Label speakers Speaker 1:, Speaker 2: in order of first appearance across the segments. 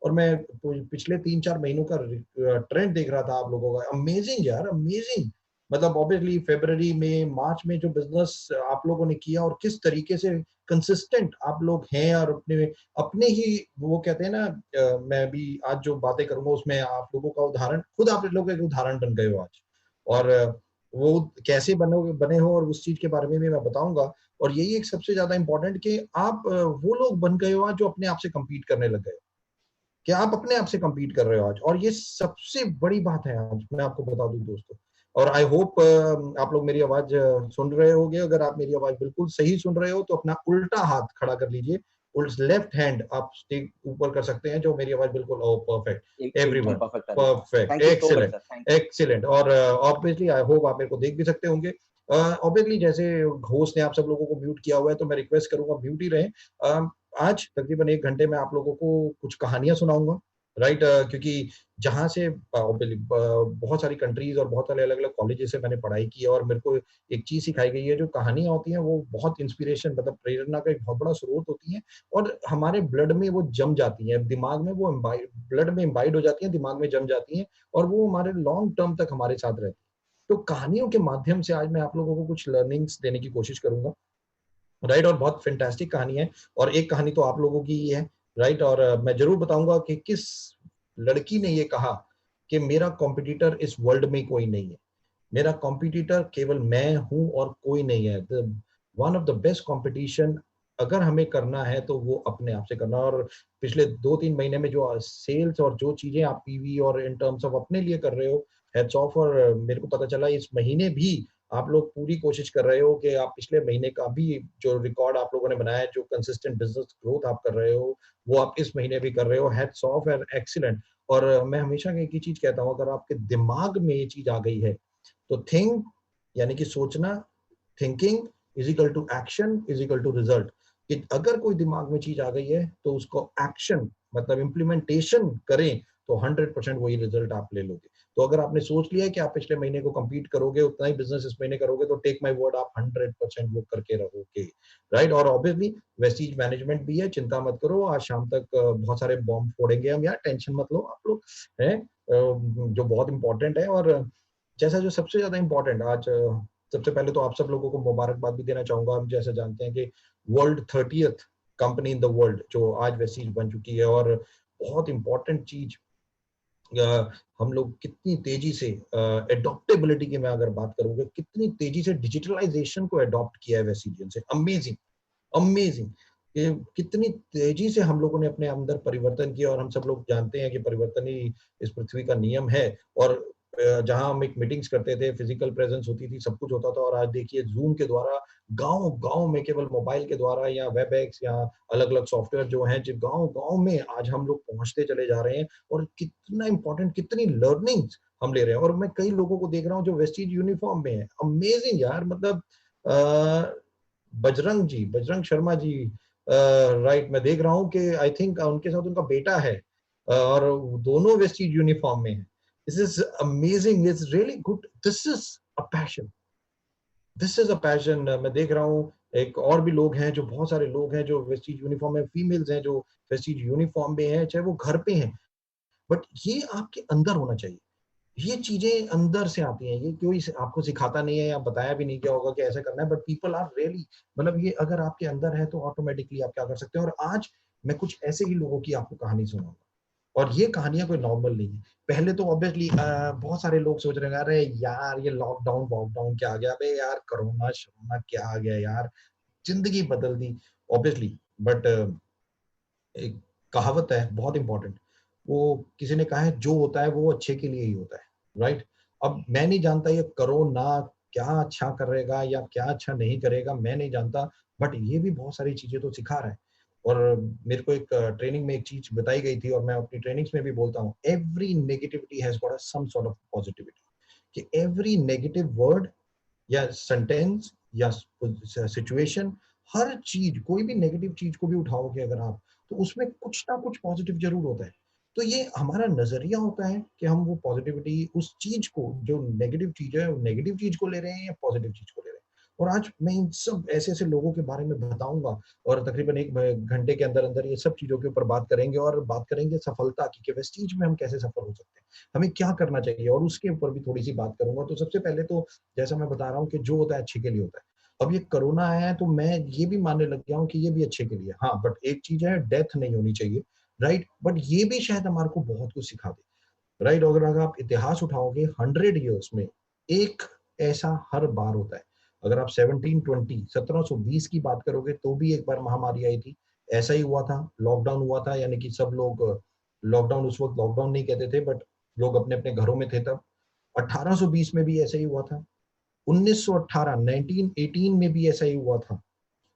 Speaker 1: और मैं पिछले 3-4 महीनों का ट्रेंड देख रहा था आप लोगों का, अमेजिंग यार, अमेजिंग। मतलब ऑब्वियसली फरवरी में, मार्च में जो बिजनेस आप लोगों ने किया और किस तरीके से कंसिस्टेंट आप लोग हैं, और अपने अपने ही वो कहते हैं ना, मैं भी आज जो बातें करूंगा उसमें आप लोगों का उदाहरण, खुद आप लोग एक उदाहरण बन गए हो आज। और वो कैसे बने बने हो और उस चीज के बारे में भी मैं बताऊंगा। और यही एक सबसे ज्यादा इंपॉर्टेंट कि आप वो लोग बन गए हो आज जो अपने आप से compete करने लग गए हो, कि आप अपने आप से compete कर रहे हो आज, और ये सबसे बड़ी बात है आज, मैं आपको बता दूं दोस्तों। और आई होप आप लोग मेरी आवाज सुन रहे होगे। अगर आप मेरी आवाज बिल्कुल सही सुन रहे हो तो अपना उल्टा हाथ खड़ा कर लीजिए, लेफ्ट हैंड आप स्टिक ऊपर कर सकते हैं जो मेरी आवाज बिल्कुल परफेक्ट,
Speaker 2: एकदम
Speaker 1: एवरीवन
Speaker 2: परफेक्ट आ रही है।
Speaker 1: Perfect,
Speaker 2: thank you so much
Speaker 1: excellent,
Speaker 2: sir, thank you.
Speaker 1: Excellent. और ऑब्वियसली आई होप आप मेरे को देख भी सकते होंगे। ऑब्वियसली जैसे होस्ट ने आप सब लोगों को म्यूट किया हुआ है तो मैं रिक्वेस्ट करूंगा म्यूट ही रहे। आज तकरीबन 1 घंटे में आप लोगों को कुछ कहानियां सुनाऊंगा, राइट। क्योंकि जहाँ से बहुत सारी कंट्रीज और बहुत सारे अलग अलग कॉलेजेस से मैंने पढ़ाई की है, और मेरे को एक चीज सिखाई गई है, जो कहानियां होती हैं वो बहुत इंस्पिरेशन, मतलब प्रेरणा का एक बहुत बड़ा स्रोत होती हैं, और हमारे ब्लड में वो जम जाती हैं, दिमाग में वो ब्लड में इम्बाइड हो जाती हैं, दिमाग में जम जाती हैं, और वो हमारे लॉन्ग टर्म तक हमारे साथ रहती हैं। तो कहानियों के माध्यम से आज मैं आप लोगों को कुछ लर्निंग्स देने की कोशिश करूंगा, राइट। और बहुत फैंटास्टिक कहानी है, और एक कहानी तो आप लोगों की ही है, राइट। और मैं जरूर बताऊंगा कि किस लड़की ने ये कहा कि मेरा कॉम्पिटिटर इस वर्ल्ड में कोई नहीं है, मेरा कॉम्पिटिटर केवल मैं हूं और कोई नहीं है। One of the best competition अगर हमें करना है तो वो अपने आप से करना। और पिछले 2-3 महीने में जो सेल्स और जो चीजें आप पीवी और इन टर्म्स ऑफ अपने लिए कर रहे हो, हेड्स ऑफ। और मेरे को पता चला इस महीने भी आप लोग पूरी कोशिश कर रहे हो कि आप पिछले महीने का भी जो रिकॉर्ड आप लोगों ने बनाया है, जो कंसिस्टेंट बिजनेस ग्रोथ आप कर रहे हो, वो आप इस महीने भी कर रहे हो। Heads of and excellent. और मैं हमेशा एक ही चीज कहता हूँ, अगर आपके दिमाग में ये चीज आ गई है तो थिंक, यानी कि सोचना, thinking is equal to action is equal to result. कि अगर कोई दिमाग में चीज आ गई है तो उसको एक्शन, मतलब इम्प्लीमेंटेशन करें, तो 100% वही रिजल्ट आप ले लोगे। तो अगर आपने सोच लिया है कि आप पिछले महीने को कंप्लीट करोगे, उतना ही बिजनेस इस महीने करोगे, तो टेक माय वर्ड, आप 100% वो करके रहोगे, राइट। और ऑब्वियसली वेस्टीज मैनेजमेंट भी है, चिंता मत करो, आज शाम तक बहुत सारे बॉम्ब फोड़ेंगे हम यार, टेंशन मत लो आप लोग, हैं, जो बहुत इंपॉर्टेंट है। और जैसा जो सबसे ज्यादा इंपॉर्टेंट आज, सबसे पहले तो आप सब लोगों को मुबारकबाद भी देना चाहूंगा। हम जैसे जानते हैं कि world 30th company in the world जो आज वेस्टीज बन चुकी है। और बहुत इंपॉर्टेंट चीज, हम लोग कितनी तेजी से एडॉप्टेबिलिटी की मैं अगर बात करूंगा, कितनी तेजी से डिजिटलाइजेशन को अडॉप्ट किया है वेस्टीजियन से, अमेजिंग, अमेजिंग। कितनी तेजी से हम लोगों ने अपने अंदर परिवर्तन किया। और हम सब लोग जानते हैं कि परिवर्तन ही इस पृथ्वी का नियम है। और जहां हम एक मीटिंग्स करते थे, फिजिकल प्रेजेंस होती थी, सब कुछ होता था, और आज देखिए जूम के द्वारा गांव गांव में, केवल मोबाइल के द्वारा या वेबएक्स या अलग अलग सॉफ्टवेयर जो हैं, जो गांव गांव में आज हम लोग पहुंचते चले जा रहे हैं। और कितना इंपॉर्टेंट, कितनी लर्निंग्स हम ले रहे हैं। और मैं कई लोगों को देख रहा हूँ जो वेस्टीज यूनिफॉर्म में है, अमेजिंग यार। मतलब बजरंग जी, बजरंग शर्मा जी, राइट, मैं देख रहा हूँ कि आई थिंक उनके साथ उनका बेटा है, और दोनों वेस्टीज यूनिफॉर्म में है। This is amazing, it's really good, this is a passion, this is a passion. मैं देख रहा हूँ एक और भी लोग हैं, जो बहुत सारे लोग हैं जो वेस्टीज यूनिफॉर्म में, फीमेल्स हैं जो वेस्टीज यूनिफॉर्म में हैं, चाहे वो घर पे हैं, बट ये आपके अंदर होना चाहिए। ये चीजें अंदर से आती हैं, ये कोई आपको सिखाता नहीं है या बताया भी नहीं गया होगा कि ऐसा करना है, बट पीपल आर रियली, मतलब ये अगर आपके अंदर है तो ऑटोमेटिकली आप क्या कर सकते हैं। और आज मैं कुछ ऐसे ही लोगों की आपको कहानी सुनाऊंगा, और ये कहानियां कोई नॉर्मल नहीं है। पहले तो ऑब्वियसली बहुत सारे लोग सोच रहे हैं, अरे यार ये लॉकडाउन वॉकडाउन क्या आ गया, अबे यार कोरोना शरोना क्या आ गया यार, जिंदगी बदल दी, ऑब्वियसली। बट एक कहावत है बहुत इंपॉर्टेंट, वो किसी ने कहा है, जो होता है वो अच्छे के लिए ही होता है, राइट। अब मैं नहीं जानता ये कोरोना क्या अच्छा करेगा या क्या अच्छा नहीं करेगा, मैं नहीं जानता, बट ये भी बहुत सारी चीजें तो सिखा रहा है। और मेरे को एक ट्रेनिंग में एक चीज बताई गई थी, और मैं अपनी ट्रेनिंग्स में भी बोलता हूँ, every negativity has got some sort of positivity. कि एवरी नेगेटिव वर्ड या सेंटेंस या सिचुएशन, हर चीज, कोई भी नेगेटिव चीज को भी उठाओगे अगर आप, तो उसमें कुछ ना कुछ पॉजिटिव जरूर होता है। तो ये हमारा नजरिया होता है कि हम वो पॉजिटिविटी, उस चीज को, जो नेगेटिव चीज है, वो नेगेटिव चीज को ले रहे हैं या पॉजिटिव चीज को ले रहे हैं। और आज मैं इन सब ऐसे-ऐसे लोगों के बारे में बताऊँगा और तकरीबन 1 घंटे के अंदर-अंदर ये सब चीज़ों के ऊपर बात करेंगे और बात करेंगे सफलता की कि वेस्टीज में हम कैसे सफल हो सकते हैं। हमें क्या करना चाहिए और उसके ऊपर भी थोड़ी-सी बात करूँगा। तो सबसे पहले तो जैसा मैं बता रहा हूँ कि जो होता है अच्छे के लिए होता है। अब ये कोरोना आया है तो मैं ये भी मानने लग गया हूँ कि ये भी अच्छे के लिए है। हाँ, बट एक चीज़ है डेथ नहीं होनी चाहिए, राइट? बट ये भी शायद हमारे को बहुत कुछ सिखा दे। राइट, अगर आप इतिहास उठाओगे 100 इयर्स में एक ऐसा हर बार होता है। अगर आप 1720 1720 की बात करोगे तो भी एक बार महामारी आई थी। ऐसा ही हुआ था, लॉकडाउन हुआ था यानी कि सब लोग लॉकडाउन उस वक़्त लॉकडाउन नहीं कहते थे बट लोग अपने-अपने घरों में थे तब। 1820 में भी ऐसा ही हुआ था। 1918 1918 में भी ऐसा ही हुआ था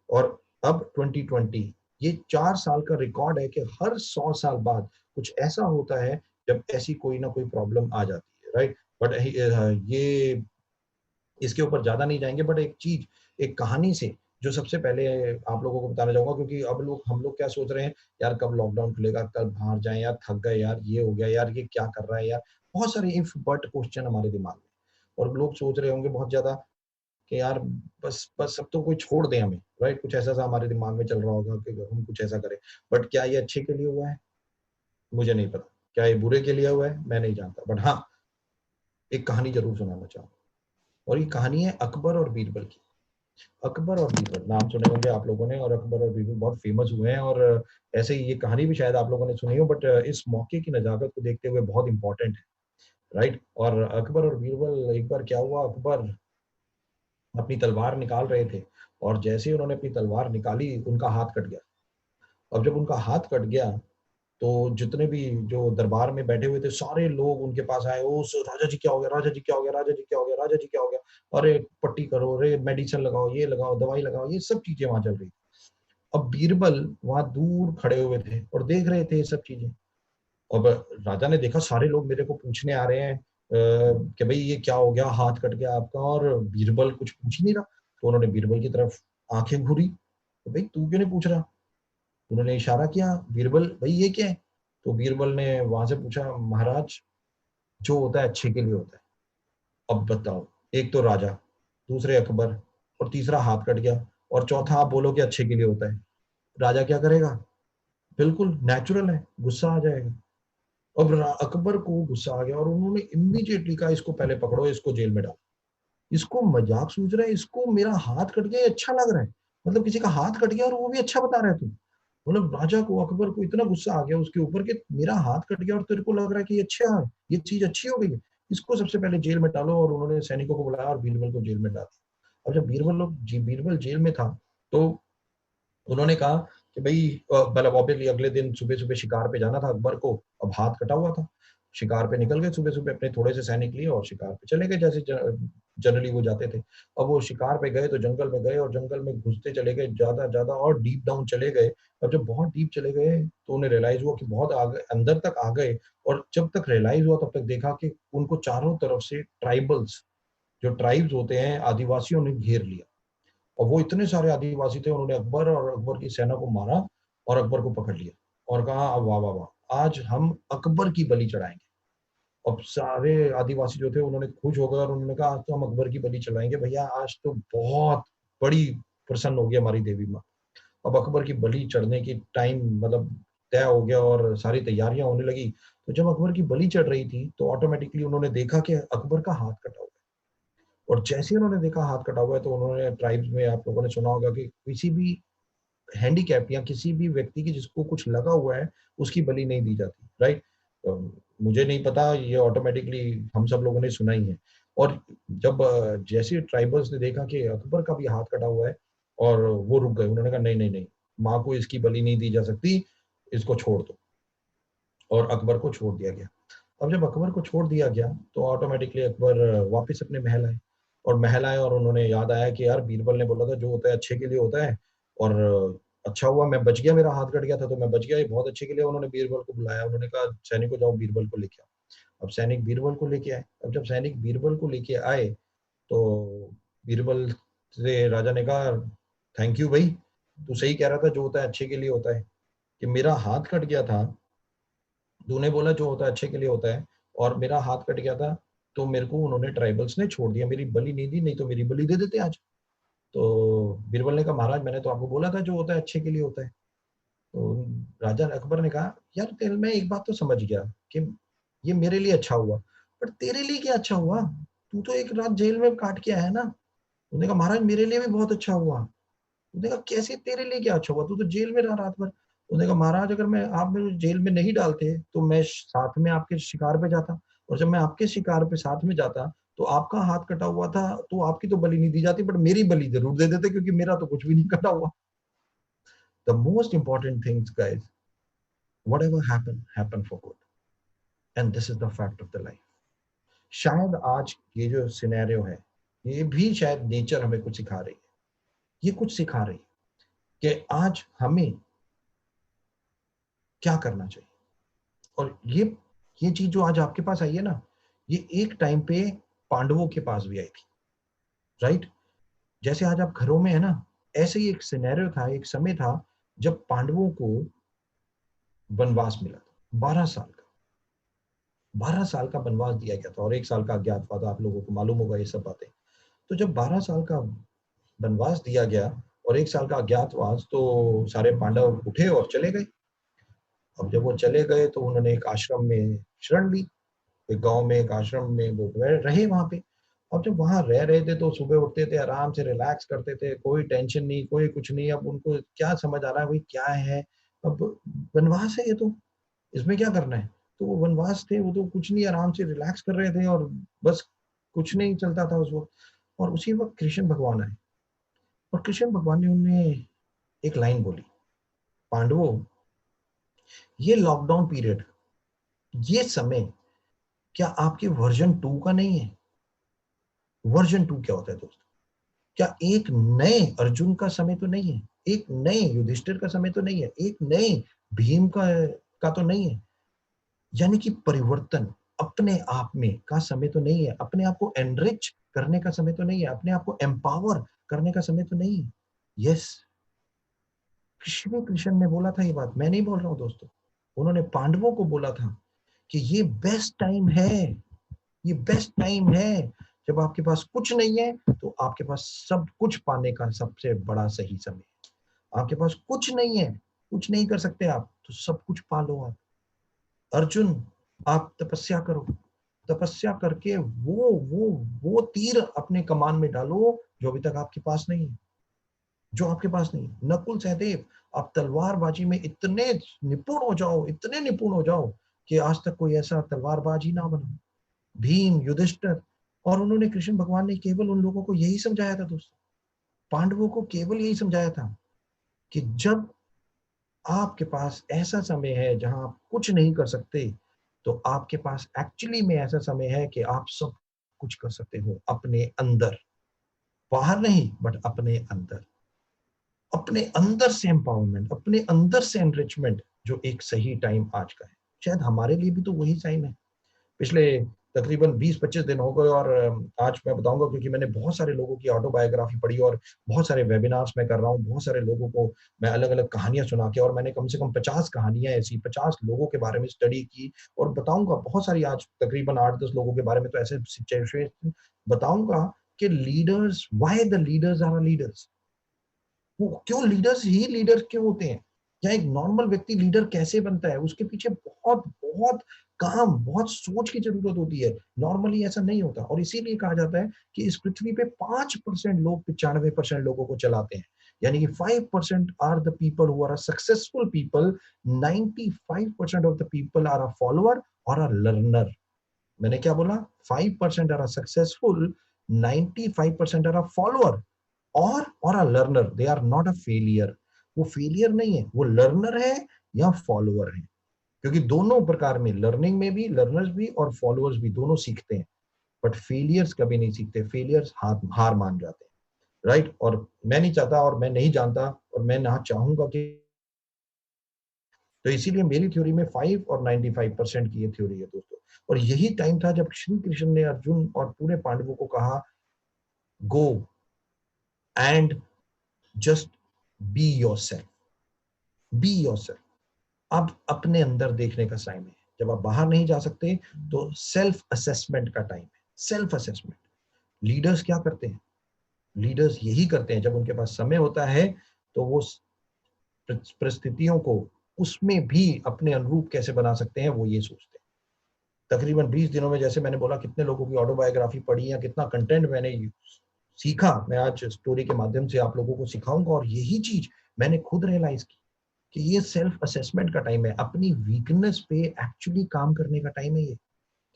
Speaker 1: और अब 2020 ये 4 साल का रिकॉर्ड है कि हर 100 साल बाद कुछ ऐसा होता है जब ऐसी कोई ना कोई प्रॉब्लम आ जाती है, राइट? बट ये इसके ऊपर ज़्यादा नहीं जाएँगे बट एक चीज़, एक कहानी से जो सबसे पहले आप लोगों को बताना चाहूँगा क्योंकि अब लोग हम लोग क्या सोच रहे हैं, यार कब लॉकडाउन खुलेगा, कब बाहर जाएँ यार, थक गए यार, ये हो गया यार, ये क्या कर रहा है यार? बहुत सारे इफ बट क्वेश्चन हमारे दिमाग में और लोग सोच रहे होंगे बहुत ज़्यादा कि यार बस बस अब तो कोई छोड़ दे हमें, राइट? कुछ ऐसा-सा हमारे दिमाग में चल रहा होगा कि हम कुछ ऐसा करें। बट क्या ये अच्छे के लिए हुआ है? मुझे नहीं पता। क्या ये बुरे के लिए हुआ है? मैं नहीं जानता। बट हाँ, एक कहानी ज़रूर सुनाना चाहूँगा और ये कहानी है अकबर और बीरबल की। अकबर और बीरबल नाम सुने होंगे आप लोगों ने और अकबर और बीरबल बहुत फेमस हुए हैं और ऐसे ही ये कहानी भी शायद आप लोगों ने सुनी हो बट इस मौके की नज़ाकत को देखते हुए बहुत इम्पोर्टेंट है, राइट? और अकबर और बीरबल एक बार क्या हुआ अकबर अपनी तलवार निकाल रहे थे और जैसे ही उन्होंने अपनी तलवार निकाली, उनका हाथ कट गया। अब जब उनका हाथ कट गया, तो जितने भी जो दरबार में बैठे हुए थे, सारे लोग उनके पास आए, "ओ स राजा जी क्या हो गया? राजा जी क्या हो गया? राजा जी क्या हो गया? राजा जी क्या हो गया? अरे पट्टी करो, अरे मेडिसिन लगाओ, ये लगाओ, दवाई लगाओ।" ये सब चीज़ें वहाँ चल रही थी। अब बीरबल वहाँ दूर खड़े हुए थे और देख रहे थे ये सब चीज़ें। अब राजा ने देखा सारे लोग मेरे को पूछने आ रहे हैं कि भई ये क्या हो गया? हाथ कट गया आपका और बीरबल कुछ पूछ ही नहीं रहा। तो उन्होंने बीरबल की तरफ आँखें घूरी, तो भई तू क्यों नहीं पूछ रहा? उन्होंने इशारा किया, बीरबल भई ये क्या है? तो बीरबल ने वहाँ से पूछा, महाराज जो होता है अच्छे के लिए होता है। अब बताओ, एक तो राजा, दूसरे अकबर और तीसरा हाथ कट गया और चौथा आप बोलो कि अच्छे के लिए होता है। राजा क्या करेगा? बिल्कुल नेचुरल है, गुस्सा आ जाएगा। अब अकबर को गुस्सा आ गया और उन्होंने इमीडिएटली कहा इसको पहले पकड़ो, इसको जेल में डालो। इसको मजाक सूझ रहा है, इसको मेरा हाथ कट गया ये अच्छा लग रहा है। मतलब किसी का हाथ कट गया और वो भी अच्छा बता रहा है तू। मतलब राजा को अकबर को इतना गुस्सा आ गया उसके ऊपर कि मेरा हाथ कट गया और तेरे को लग रहा है कि ये अच्छा है, ये चीज़ अच्छी हो गई है। इसको सबसे पहले जेल में डालो और उन्होंने सैनिकों को बुलाया और बीरबल को जेल में डाल दिया। अब जब बीरबल जेल में था, तो उन्होंने कहा कि भई मतलब ऑब्वियसली अगले दिन सुबह-सुबह शिकार पे जाना था अकबर को, अब हाथ कटा हुआ था। शिकार पे निकल गए सुबह-सुबह अपने थोड़े से सैनिक लिए और शिकार पे चले गए जैसे जनरली वो जाते थे। अब वो शिकार पे गए तो जंगल में गए और जंगल में घुसते चले गए, ज़्यादा-ज़्यादा और डीप डाउन चले गए। अब जब बहुत डीप चले गए तो उन्हें रियलाइज़ हुआ कि बहुत आगे अंदर तक आ गए और जब तक रियलाइज़ हुआ तब तक देखा कि उनको चारों तरफ से ट्राइबल्स जो ट्राइब्स होते हैं, आदिवासियों ने घेर लिया। और वो इतने सारे आदिवासी थे, उन्होंने अकबर और अकबर की सेना को मारा और अकबर को पकड़ लिया और कहा, "अब वाह, वाह, वाह! आज हम अकबर की बलि चढ़ाएँगे।" अब सारे आदिवासी जो थे, उन्होंने खुश हो गए और उन्होंने कहा, "आज तो हम अकबर की बलि चढ़ाएँगे भैया, आज तो बहुत बड़ी प्रसन्न होगी हमारी देवी माँ।" अब अकबर की बलि चढ़ने की टाइम मतलब तय हो गया और सारी तैयारियाँ होने लगी। तो जब अकबर की बलि चढ़ रही थी, तो ऑटोमैटिकली उन्होंने देखा कि अकबर का हाथ कटा हुआ है। और जैसे ही उन्होंने देखा हाथ कटा हुआ है, तो उन्होंने ट्राइब्स में आप लोगों ने सुना होगा कि किसी भी हैंडीकैप या किसी भी व्यक्ति की जिसको कुछ लगा हुआ है, उसकी बलि नहीं दी जाती, राइट? अ, मुझे नहीं पता ये ऑटोमैटिकली हम सब लोगों ने सुना ही है। और जब जैसे ट्राइबल्स ने देखा कि अकबर का भी हाथ कटा हुआ है और वो रुक गए, उन्होंने कहा नहीं, नहीं, नहीं, माँ को इसकी बलि नहीं दी जा सकती, इसको छोड़ दो और अकबर को छोड़ दिया गया। अब जब अकबर को छोड़ दिया गया, तो ऑटोमैटिकली अकबर वापस अपने महल आए और महल आए और उन्होंने याद आया कि यार बीरबल ने बोला था जो होता है अच्छे के लिए होता है और अच्छा हुआ मैं बच गया, मेरा हाथ कट गया था तो मैं बच गया, ये बहुत अच्छे के लिए उन्होंने बीरबल को बुलाया, उन्होंने कहा सैनिकों जाओ बीरबल को लेके आओ। अब सैनिक बीरबल को लेके आए, अब जब सैनिक बीरबल को लेके आए, तो बीरबल से राजा ने कहा, "थैंक यू भई, तू सही कह रहा था जो होता है अच्छे के लिए होता है, कि मेरा हाथ कट गया था तूने बोला जो होता है अच्छे के लिए होता है और मेरा हाथ कट गया था, तो मेरे को उन्होंने ट्राइबल्स ने छोड़ दिया, मेरी बलि नहीं दी, नहीं तो मेरी बलि दे देते आज। तो बीरबल ने कहा महाराज मैंने तो आपको बोला था जो होता है अच्छे के लिए होता है। तो राजा अकबर ने कहा यार तेरे मैं एक बात तो समझ गया कि ये मेरे लिए अच्छा हुआ, पर तेरे लिए क्या अच्छा हुआ? तू तो एक रात जेल में काट के आया है ना। उसने कहा महाराज मेरे लिए भी बहुत अच्छा हुआ। उसने कहा कैसे तेरे लिए क्या अच्छा हुआ, तू तो जेल में रहा रात भर। उसने कहा महाराज अगर मैं आप मुझे जेल में नहीं डालते तो मैं साथ में आपके शिकार पे जाता, और जब मैं आपके शिकार पे साथ में जाता तो आपका हाथ कटा हुआ था तो आपकी तो बलि नहीं दी जाती, बट मेरी बलि जरूर दे देते क्योंकि मेरा तो कुछ भी नहीं कटा हुआ। The most important things guys, whatever happen for good, and this is the fact of the life. शायद आज ये जो सिनेरियो है ये भी शायद नेचर हमें कुछ सिखा रही है, ये कुछ सिखा रही है कि आज हमें क्या करना चाहिए। और ये चीज जो आज आपके पास आई है ना, ये एक टाइम पे पांडवों के पास भी आई थी, राइट? जैसे आज आप घरों में है ना, ऐसे ही एक सिनेरियो था, एक समय था जब पांडवों को वनवास मिला था 12 साल का। 12 साल का वनवास दिया गया था और 1 साल का अज्ञातवास, आप लोगों को मालूम होगा ये सब बातें। तो जब 12 साल का वनवास दिया गया और 1 साल का अज्ञातवास, तो सारे पांडव उठे और चले गए। अब जब वो चले गए तो उन्होंने एक आश्रम में शरण ली, एक गांव में एक आश्रम में वो रहे वहां पे। अब जब वहां रह रहे थे तो सुबह उठते थे, आराम से रिलैक्स करते थे, कोई टेंशन नहीं, कोई कुछ नहीं। अब उनको क्या समझ आ रहा है भाई क्या है, अब वनवास है ये तो, इसमें क्या करना है। तो वो वनवास थे, वो तो कुछ नहीं, आराम से रिलैक्स कर रहे थे और बस कुछ नहीं चलता था उस वक्त। और उसी वक्त कृष्ण भगवान आए और कृष्ण भगवान ने उन्हें एक लाइन बोली, पांडवों ये लॉकडाउन पीरियड, ये समय क्या आपके वर्जन 2 का नहीं है? वर्जन 2 क्या होता है दोस्तों? क्या एक नए अर्जुन का समय तो नहीं है? एक नए युधिष्ठिर का समय तो नहीं है? एक नए भीम का तो नहीं है? यानी कि परिवर्तन अपने आप में का समय तो नहीं है? अपने आप को एनरिच करने का समय तो नहीं है? अपने आप को एम्पावर करने का समय तो नहीं है? यस, कृष्ण ने बोला था ये बात, मैं नहीं बोल रहा हूँ दोस्तों। उन्होंने पांडवों को बोला था कि ये बेस्ट टाइम है, ये बेस्ट टाइम है। जब आपके पास कुछ नहीं है तो आपके पास सब कुछ पाने का सबसे बड़ा सही समय है। आपके पास कुछ नहीं है, कुछ नहीं कर सकते आप, तो सब कुछ पालो आप। अर्जुन, आप तपस्या करो, तपस्या करके वो तीर अपने कमान में डालो जो अभी तक आपके पास नहीं है, जो आपके पास नहीं है। नकुल सहदेव, आप तलवारबाजी में इतने निपुण हो जाओ, इतने निपुण हो जाओ कि आज तक कोई ऐसा तलवारबाज ही ना बना। भीम, युधिष्ठिर। और उन्होंने, कृष्ण भगवान ने केवल उन लोगों को यही समझाया था दोस्तों, पांडवों को केवल यही समझाया था कि जब आपके पास ऐसा समय है जहां आप कुछ नहीं कर सकते, तो आपके पास एक्चुअली में ऐसा समय है कि आप सब कुछ कर सकते हो अपने अंदर, बाहर नहीं बट अपने अंदर। अपने अंदर से एम्पावरमेंट, अपने अंदर से एनरिचमेंट, जो एक सही टाइम आज का है। शायद हमारे लिए भी तो वही टाइम है। पिछले तकरीबन 20-25 दिन हो गए और आज मैं बताऊंगा क्योंकि मैंने बहुत सारे लोगों की ऑटोबायोग्राफी पढ़ी और बहुत सारे वेबिनार्स मैं कर रहा हूँ, बहुत सारे लोगों को मैं अलग-अलग कहानियाँ सुना के, और मैंने कम से कम 50 कहानियाँ ऐसी 50 लोगों के बारे में स्टडी की और बताऊंगा बहुत सारी, आज तकरीबन 8-10 लोगों के बारे में तो ऐसे सिचुएशन बताऊंगा कि leaders, why the leaders are leaders, वो क्यों लीडर्स ही लीडर क्यों होते हैं, या एक नॉर्मल व्यक्ति लीडर कैसे बनता है, उसके पीछे बहुत बहुत काम, बहुत सोच की जरूरत होती है। नॉर्मली ऐसा नहीं होता और इसीलिए कहा जाता है कि इस पृथ्वी पे 5% लोग 95% लोगों को चलाते हैं। यानी कि 5% are the people who are successful people, 95% of the people are a follower और अ लर्नर। मैंने क्या बोला? 5% are a successful, 95% are a follower और a learner, they are not a failure. वो फेलियर नहीं है, वो लर्नर है या फॉलोअर है। क्योंकि दोनों प्रकार में, लर्निंग में भी लर्नर्स भी और फॉलोअर्स भी दोनों सीखते हैं, बट फेलियर्स कभी नहीं सीखते। फेलियर्स हार मान जाते हैं, राइट? और मैं नहीं चाहता और मैं नहीं जानता और मैं ना चाहूंगा कि, तो इसीलिए मेरी थ्योरी में 5 और 95% की ये थ्योरी है दोस्तों। और यही टाइम था जब श्री कृष्ण ने अर्जुन और पूरे पांडवों को कहा, go and just be your self, be yourself. अब अपने अंदर देखने का टाइम है। जब आप बाहर नहीं जा सकते तो सेल्फ असेसमेंट का टाइम है, सेल्फ असेसमेंट। लीडर्स क्या करते हैं? लीडर्स यही करते हैं, जब उनके पास समय होता है तो वो परिस्थितियों को उसमें भी अपने अनुरूप कैसे बना सकते हैं, वो ये सोचते हैं। तकरीबन 20 दिनों में, जैसे मैंने बोला, कितने लोगों की ऑटोबायोग्राफी पढ़ी या कितना कंटेंट मैंने सीखा, मैं आज स्टोरी के माध्यम से आप लोगों को सिखाऊंगा। और यही चीज मैंने खुद रियलाइज की कि ये सेल्फ असेसमेंट का टाइम है, अपनी वीकनेस पे एक्चुअली काम करने का टाइम है ये।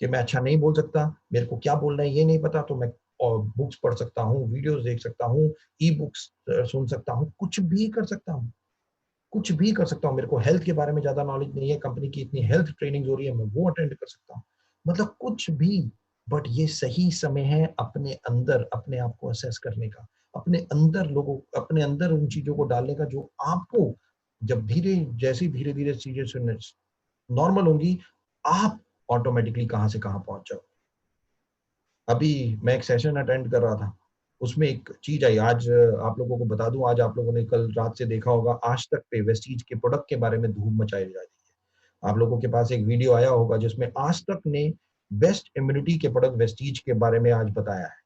Speaker 1: कि मैं अच्छा नहीं बोल सकता, मेरे को क्या बोलना है ये नहीं पता, तो मैं और बुक्स पढ़ सकता हूँ, वीडियोस देख सकता हूँ, ई बुक्स सुन सकता हूँ, कुछ भी कर सकता हूँ, कुछ भी कर सकता हूँ। मेरे को हेल्थ के बारे में ज्यादा नॉलेज नहीं है, कंपनी की इतनी हेल्थ ट्रेनिंग हो रही है, मैं वो अटेंड कर सकता हूँ, मतलब कुछ भी। बट ये सही समय है अपने अंदर अपने आप को असेस करने का, अपने अंदर उन चीजों को डालने का जो आपको, जब जैसे धीरे धीरे चीजें सुनने नॉर्मल होंगी, आप ऑटोमेटिकली कहाँ से कहाँ पहुंच जाओ। अभी मैं एक सेशन अटेंड कर रहा था, उसमें एक चीज आई आज, आप लोगों को बता दूं, आज आप लोगों ने कल रात से देखा होगा, आज तक पे वेस्टीज के प्रोडक्ट के बारे में धूम मचाई जा रही है। आप लोगों के पास एक वीडियो आया होगा जिसमें आज तक ने बेस्ट इम्यूनिटी के प्रोडक्ट वेस्टीज के बारे में आज बताया है,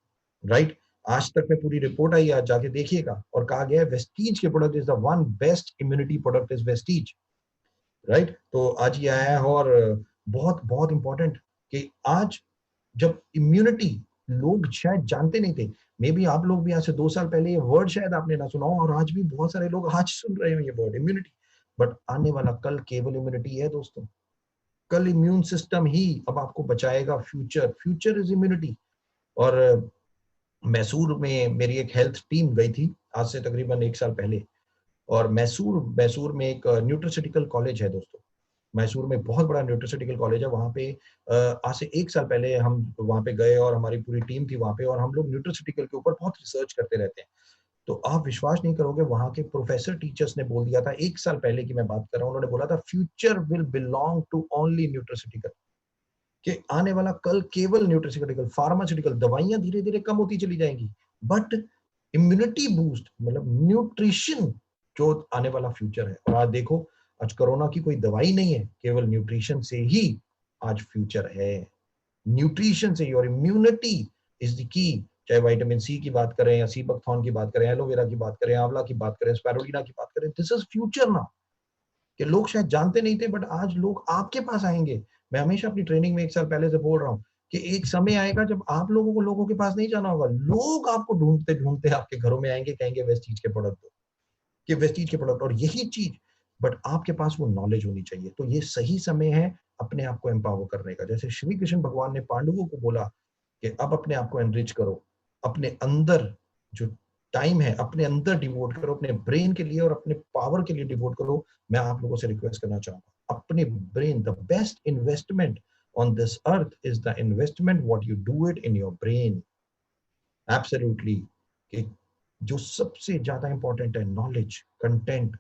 Speaker 1: राइट। आज तक में पूरी रिपोर्ट आई, आज जाके देखिएगा, और कहा गया है वेस्टीज के product is the one best immunity product is Vestige, right. तो आज ये आया है। और बहुत बहुत इंपॉर्टेंट कि आज जब इम्यूनिटी, लोग शायद जानते नहीं थे, मे बी आप लोग भी आज से 2 साल पहले ये वर्ड शायद आपने ना सुना हो, और आज भी बहुत सारे लोग आज सुन रहे हो ये वर्ड इम्यूनिटी। बट आने वाला कल केवल इम्यूनिटी है दोस्तों, कल इम्यून सिस्टम ही अब आपको बचाएगा, फ्यूचर फ्यूचर इज इम्यूनिटी। और मैसूर में मेरी एक हेल्थ टीम गई थी आज से तकरीबन 1 साल पहले, और मैसूर मैसूर में एक न्यूट्रिसिटिकल कॉलेज है दोस्तों। मैसूर में बहुत बड़ा न्यूट्रिसिटिकल कॉलेज है, वहाँ पे आज से 1 साल पहले हम वहाँ पे गए और हमारी पूरी टीम थी वहाँ पे, और हम लोग न्यूट्रिसिटिकल के ऊपर बहुत रिसर्च करते रहते हैं। तो आप विश्वास नहीं करोगे, वहाँ के प्रोफेसर टीचर्स ने बोल दिया था 1 साल पहले की मैं बात कर रहा हूँ, उन्होंने बोला था future will belong to only nutraceutical, कि आने वाला कल केवल न्यूट्रिसिटिकल, फार्मास्यूटिकल दवाइयां धीरे धीरे कम होती चली जाएंगी, बट इम्यूनिटी बूस्ट मतलब न्यूट्रिशन जो आने वाला फ्यूचर है। और आज देखो, आज कोरोना की कोई दवाई नहीं है, केवल न्यूट्रिशन से ही आज फ्यूचर है, न्यूट्रिशन से ही। और इम्यूनिटी इज द की, चाहे विटामिन सी की बात करें या सीबकथॉर्न की बात करें, एलोवेरा की बात करें, आंवला की बात करें, स्पारुलिना की बात करें, दिस इज फ्यूचर नाउ। कि लोग शायद जानते नहीं थे, बट आज लोग आपके पास आएंगे। मैं हमेशा अपनी ट्रेनिंग में 1 साल पहले से बोल रहा हूँ कि एक समय आएगा जब आप लोगों को लोगों के पास नहीं जाना होगा, लोग आपको ढूंढते ढूंढते आपके घरों में आएंगे, कहेंगे वेस्टीज के प्रोडक्ट दो, कि वेस्टीज के प्रोडक्ट। और यही चीज, बट आपके पास वो नॉलेज होनी चाहिए। तो ये सही समय है अपने आप को एम्पावर करने का। जैसे श्री कृष्ण भगवान ने पांडवों को बोला कि अब अपने आप को एनरिच करो, अपने अंदर जो टाइम है अपने अंदर डिवोट करो, अपने ब्रेन के लिए और अपने पावर के लिए डिवोट करो। मैं आप लोगों से रिक्वेस्ट करना चाहूंगा, अपने brain, the best investment on this earth is the investment what you do it in your brain. Absolutely. कि जो सबसे ज्यादा इंपॉर्टेंट है, नॉलेज कंटेंट,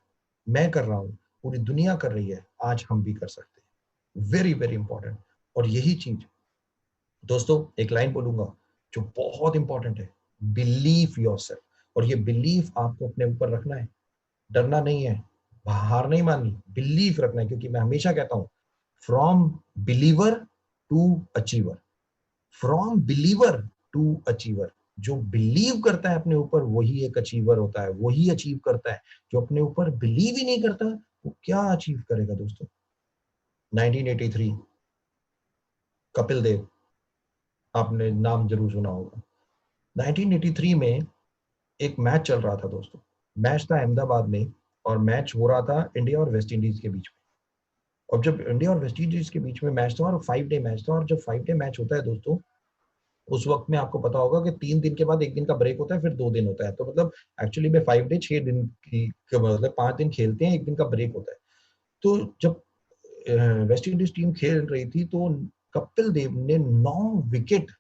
Speaker 1: मैं कर रहा हूं, पूरी दुनिया कर रही है, आज हम भी कर सकते हैं, वेरी वेरी इंपॉर्टेंट। और यही चीज दोस्तों, एक लाइन बोलूंगा जो बहुत इंपॉर्टेंट है, बिलीव योरसेल्फ। और ये बिलीव आपको अपने ऊपर रखना है, डरना नहीं है, हार नहीं माननी, बिलीव रखना है। क्योंकि मैं हमेशा कहता हूं, from believer to achiever, from believer to achiever. जो बिलीव करता है अपने ऊपर वही एक अचीवर होता है, वही अचीव करता है। जो अपने ऊपर बिलीव ही नहीं करता वो क्या अचीव करेगा दोस्तों। 1983, कपिल देव, आपने नाम जरूर सुना होगा। 1983 में एक मैच चल रहा था दोस्तों, मैच था अहमदाबाद में, और मैच हो रहा था इंडिया और वेस्ट इंडीज के बीच में। और जब इंडिया और वेस्ट इंडीज के बीच में मैच था, और 5 डे मैच था, और जब 5 डे मैच होता है दोस्तों, उस वक्त में आपको पता होगा कि 3 दिन के बाद 1 दिन का ब्रेक होता है, फिर 2 दिन होता है। तो मतलब एक्चुअली में 5 डे 6 दिन की, मतलब 5 दिन खेलते हैं, 1 दिन का ब्रेक होता है। तो जब वेस्ट इंडीज टीम खेल रही थी, तो कपिल देव ने 9 विकेट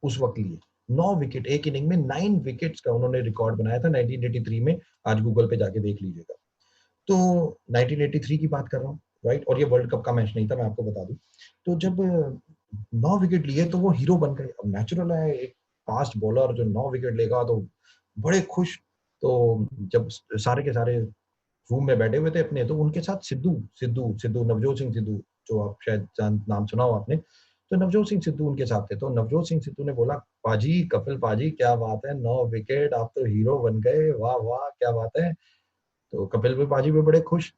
Speaker 1: उस वक्त लिए। 9 विकेट एक इनिंग में, 9 विकेट्स का उन्होंने रिकॉर्ड बनाया था 1983 में। आज गूगल पे जाके देख लीजिएगा। तो 1983 की बात कर रहा हूँ, राइट। और ये वर्ल्ड कप का मैच नहीं था, मैं आपको बता दूं। तो जब 9 विकेट लिए तो वो हीरो बन गए। अब नेचुरल है, एक फास्ट बॉलर जो 9 विकेट लेगा तो बड़े खुश। तो जब सारे के सारे रूम में बैठे हुए थे अपने, तो उनके साथ सिद्धू सिद्धू सिद्धू नवजोत सिंह सिद्धू, जो आप शायद नाम सुना हो आपने, तो नवजोत सिंह सिद्धू उनके साथ थे। तो नवजोत सिंह सिद्धू ने बोला, पाजी, कपिल पाजी क्या बात है, 9 विकेट, आप तो हीरो बन गए, वाह वाह क्या बात है। तो कपिल भी पाजी भी बड़े खुश।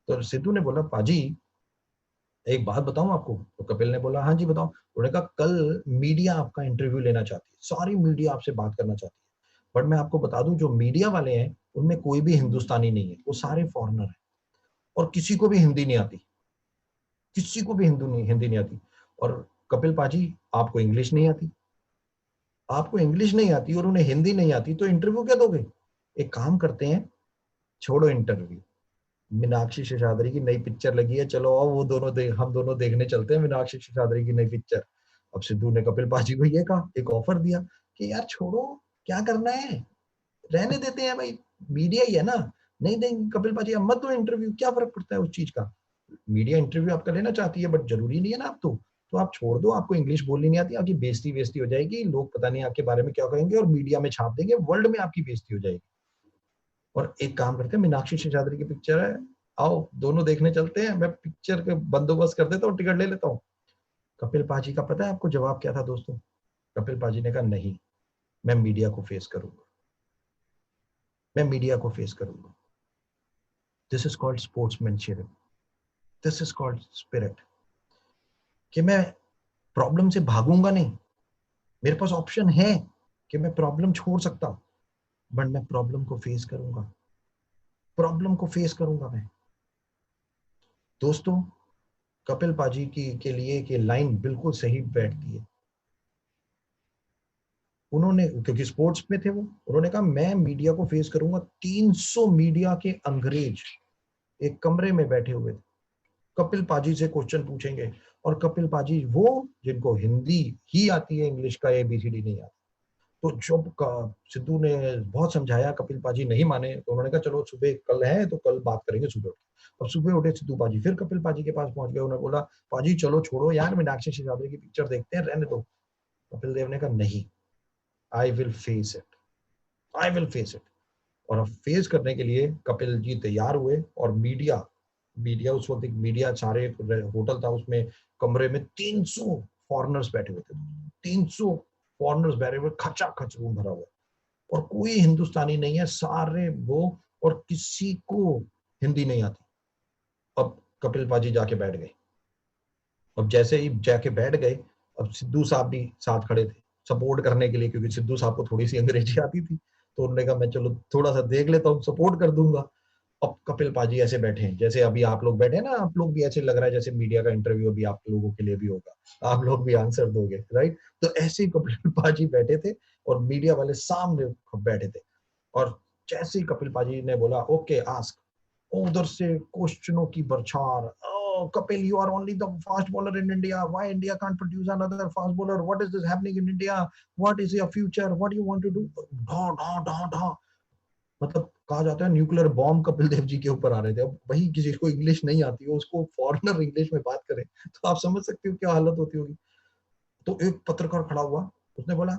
Speaker 1: तो सिद्धू ने बोला, पाजी एक बात बताऊं आपको। तो कपिल ने बोला, हाँ जी बताओ। उन्होंने कहा, कल मीडिया आपका इंटरव्यू लेना चाहती है, सारी मीडिया आपसे बात करना चाहती है, बट मैं आपको बता दूं जो मीडिया वाले हैं उनमें कोई भी हिंदुस्तानी नहीं है, वो सारे फॉरेनर हैं और किसी को भी हिंदी नहीं आती, किसी को भी हिंदी नहीं आती। और कपिल पाजी, आपको इंग्लिश नहीं आती, आपको इंग्लिश नहीं आती और उन्हें हिंदी नहीं आती, तो इंटरव्यू क्या दोगे। एक काम करते हैं, छोड़ो इंटरव्यू, मीनाक्षी शेषाद्री की नई पिक्चर लगी है, चलो आओ वो दोनों हम दोनों देखने चलते हैं मीनाक्षी शेषाद्री की नई पिक्चर। अब सिद्धू ने कपिल पाजी को ये कहा, एक ऑफर दिया कि यार छोड़ो, क्या करना है, रहने देते हैं भाई, मीडिया ही है ना। नहीं देंगे कपिल पाजी, अब मत दो इंटरव्यू, क्या फर्क पड़ता है उस चीज का। मीडिया इंटरव्यू आपका लेना चाहती है बट जरूरी नहीं है ना आप तो आप छोड़ दो, आपको इंग्लिश बोलनी नहीं आती, आपकी बेइज्जती बेइज्जती हो जाएगी, लोग पता नहीं आपके बारे में क्या कहेंगे और मीडिया में छाप देंगे, वर्ल्ड में आपकी बेइज्जती हो जाएगी। और एक काम करते हैं, मीनाक्षी शेषाद्री की पिक्चर है, आओ दोनों देखने चलते हैं, मैं पिक्चर के बंदोबस्त कर देता हूँ, टिकट ले लेता हूँ। कपिल पाजी का पता है आपको जवाब क्या था दोस्तों। कपिल पाजी ने कहा, नहीं, मैं मीडिया को फेस करूंगा, मैं मीडिया को फेस करूंगा। This is called sportsmanship, this is called spirit. कि मैं प्रॉब्लम से भागूंगा नहीं, मेरे पास ऑप्शन है कि मैं प्रॉब्लम छोड़ सकता हूं, बट मैं प्रॉब्लम को फेस करूंगा, प्रॉब्लम को फेस करूंगा मैं। दोस्तों, कपिल पाजी की के लिए कि लाइन बिल्कुल सही बैठती है। उन्होंने, क्योंकि स्पोर्ट्स में थे वो, उन्होंने कहा मैं मीडिया को फेस करूंगा। 300 मीडिया के अंग्रेज एक कमरे में बैठे हुए थे, कपिल पाजी से क्वेश्चन पूछेंगे। और कपिल पाजी वो जिनको हिंदी ही आती है, इंग्लिश का एबीसीडी नहीं आता। तो जब सिद्धू ने बहुत समझाया, कपिल पाजी नहीं माने, तो उन्होंने कहा चलो सुबह कल है तो कल बात करेंगे सुबह उठ के। अब सुबह उठे सिद्धू पाजी, फिर कपिल पाजी के पास पहुंच गए, उन्होंने बोला, पाजी चलो छोड़ो यार, मीनाक्षी शेषाद्री की पिक्चर देखते हैं, रहने दो। कपिल देव ने कहा, नहीं, I will face it, I will face it. और अब फेस करने के लिए कपिल जी तैयार हुए। और मीडिया मीडिया उस वक्त, एक मीडिया सारे होटल था उसमें, कमरे में 300 फॉरेनर्स बैठे हुए थे, 300 फॉरेनर्स बैठे हुए, खचा खच रूम भरा हुआ, और कोई हिंदुस्तानी नहीं है, सारे वो, और किसी को हिंदी नहीं आती। अब कपिल पाजी जाके बैठ गए। अब जैसे ही जाके बैठ गए, अब सिद्धू साहब भी साथ खड़े थे सपोर्ट करने के लिए, क्योंकि सिद्धू साहब को थोड़ी सी अंग्रेजी आती थी, तो उन्होंने कहा मैं चलो थोड़ा सा देख लेता हूँ, सपोर्ट कर दूंगा। अब कपिल पाजी ऐसे बैठे हैं जैसे अभी आप लोग बैठे हैं ना, आप लोग भी ऐसे लग रहा है जैसे मीडिया का इंटरव्यू अभी आप लोगों के लिए भी होगा, आप लोग भी आंसर दोगे, राइट। तो ऐसे ही कपिल पाजी बैठे थे और मीडिया वाले सामने बैठे थे। और जैसे ही कपिल पाजी ने बोला, ओके आस्क, उधर से क्वेश्चनों की बरछार। Kapil, you are only the fast bowler in India. Why India can't produce another fast bowler? What is this happening in India? What is your future? What do you want to do? ढा ढा ढा ढा, मतलब कहा जाता है nuclear bomb Kapil Dev ji के ऊपर आ रहे थे। अब वही किसी को इंग्लिश नहीं आती हो, उसको फॉरेनर इंग्लिश में बात करे, तो आप समझ सकते हो क्या हालत होती होगी। तो एक पत्रकार खड़ा हुआ, उसने बोला,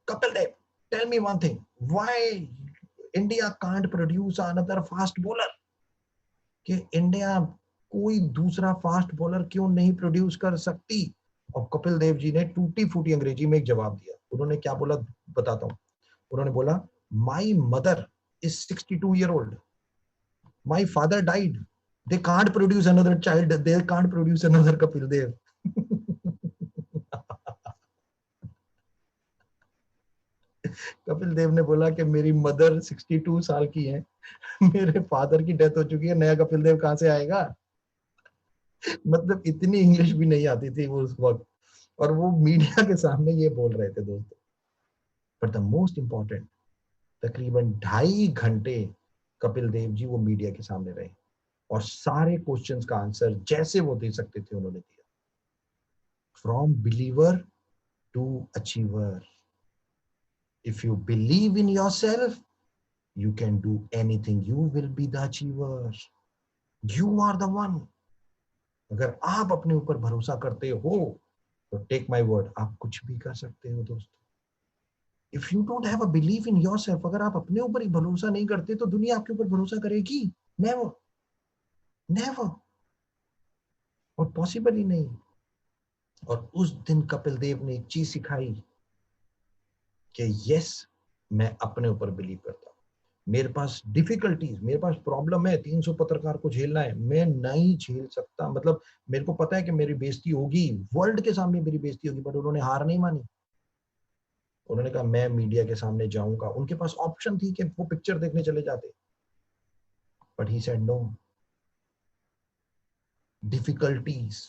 Speaker 1: Kapil Dev, tell me one thing, why India can't produce another fast bowler. कि इंडिया कोई दूसरा फास्ट बॉलर क्यों नहीं प्रोड्यूस कर सकती। और कपिल देव जी ने टूटी फूटी अंग्रेजी में एक जवाब दिया। उन्होंने क्या बोला, बताता हूं। उन्होंने बोला, my mother is 62 year old, my father died, they can't produce another child, they can't produce another Kapil Dev. Kapil Dev ने बोला कि मेरी मदर 62 साल की है, मेरे फादर की डेथ हो चुकी है, नया कपिल देव कहां से आएगा। मतलब इतनी इंग्लिश भी नहीं आती थी वो उस वक्त, और वो मीडिया के सामने ये बोल रहे थे दोस्तों। बट द मोस्ट इंपॉर्टेंट, तकरीबन 2.5 घंटे कपिल देव जी वो मीडिया के सामने रहे, और सारे क्वेश्चंस का आंसर जैसे वो दे सकते थे उन्होंने दिया। From believer to achiever, if you believe in yourself you can do anything, you will be the achiever, you are the one. अगर आप अपने ऊपर भरोसा करते हो तो टेक माय वर्ड, आप कुछ भी कर सकते हो दोस्तों। If you don't have a believe in yourself, अगर आप अपने ऊपर ही भरोसा नहीं करते तो दुनिया आपके ऊपर भरोसा करेगी? नेवर, नेवर, और पॉसिबल ही नहीं। और उस दिन कपिल देव ने एक चीज सिखाई कि यस, मैं अपने ऊपर बिलीव करता हूँ। मेरे पास डिफिकल्टीज, मेरे पास प्रॉब्लम है, 300 पत्रकार को झेलना है, मैं नहीं झेल सकता। मतलब मेरे को पता है कि मेरी बेइज्जती होगी, वर्ल्ड के सामने मेरी बेइज्जती होगी, बट उन्होंने हार नहीं मानी। उन्होंने कहा मैं मीडिया के सामने जाऊंगा। उनके पास ऑप्शन थी कि वो पिक्चर देखने चले जाते, but he said no. Difficulties,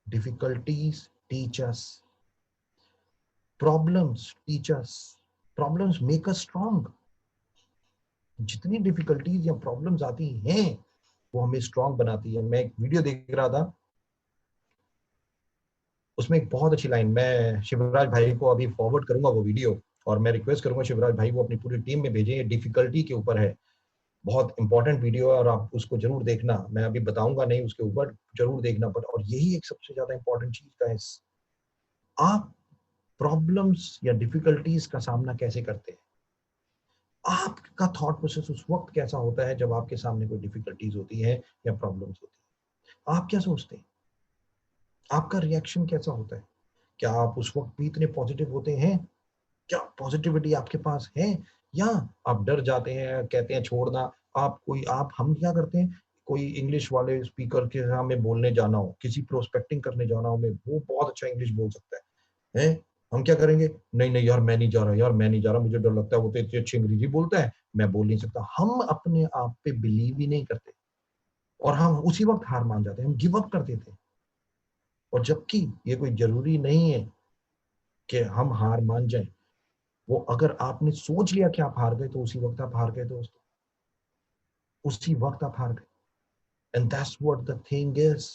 Speaker 1: difficulties teach us, problems teach us, problems make us strong. जितनी डिफिकल्टीज या प्रॉब्लम्स आती हैं वो हमें स्ट्रांग बनाती है। मैं एक वीडियो देख रहा था, उसमें एक बहुत अच्छी लाइन, मैं शिवराज भाई को अभी फॉरवर्ड करूंगा वो वीडियो, और मैं रिक्वेस्ट करूंगा शिवराज भाई को अपनी पूरी टीम में भेजें। ये डिफिकल्टी के ऊपर है, बहुत इंपॉर्टेंट वीडियो है और आप उसको जरूर देखना। मैं अभी बताऊंगा नहीं उसके ऊपर, जरूर देखना। बट और यही एक सबसे ज्यादा इंपॉर्टेंट चीज का है, आप प्रॉब्लम्स या डिफिकल्टीज का सामना कैसे करते हैं। आपका थॉट प्रोसेस उस वक्त कैसा होता है जब आपके सामने कोई डिफिकल्टीज होती है या प्रॉब्लम्स होती है। आप क्या सोचते हैं, आपका रिएक्शन कैसा होता है। क्या आप उस वक्त भी इतने पॉजिटिव होते हैं, क्या पॉजिटिविटी आपके पास है, या आप डर जाते हैं, कहते हैं छोड़ना। आप कोई आप हम क्या करते हैं, कोई इंग्लिश वाले स्पीकर के सामने बोलने जाना हो, किसी प्रोस्पेक्टिंग करने जाना हो, मैं वो बहुत अच्छा इंग्लिश बोल सकता है, हम क्या करेंगे, नहीं नहीं यार मैं नहीं जा रहा, यार मैं नहीं जा रहा, मुझे डर लगता है, वो तो इतनी अच्छी अंग्रेजी बोलता है, मैं बोल नहीं सकता। हम अपने आप पे बिलीव ही नहीं करते और हम उसी वक्त हार मान जाते हैं, हम गिव अप कर देते हैं। और जबकि ये कोई जरूरी नहीं है कि हम हार मान जाएं। वो अगर आपने सोच लिया कि आप हार गए तो उसी वक्त आप हार गए दोस्तों, उसी वक्त आप हार गए। And that's what the thing is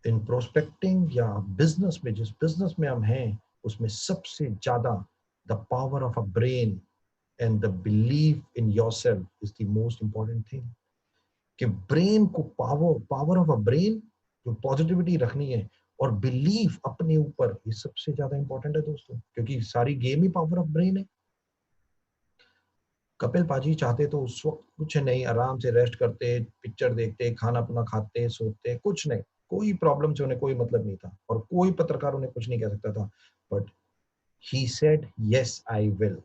Speaker 1: in prospecting या बिजनेस में। जिस बिजनेस में हम हैं उसमें सबसे ज्यादा the power of a brain and the believe in yourself is the most important thing. कि ब्रेन को power, power of a brain, जो पॉजिटिविटी रखनी है, और बिलीव अपने ऊपर, ये सबसे ज्यादा इंपॉर्टेंट है दोस्तों, क्योंकि सारी game he power of brain है। कपिल पाजी चाहते तो उस वक्त कुछ नहीं, आराम से रेस्ट करते, पिक्चर देखते, खाना पीना खाते, सोते, कुछ नहीं, कोई प्रॉब्लम से उन्हें कोई मतलब नहीं था और कोई पत्रकार उन्हें कुछ नहीं कह सकता था। But he said yes I will.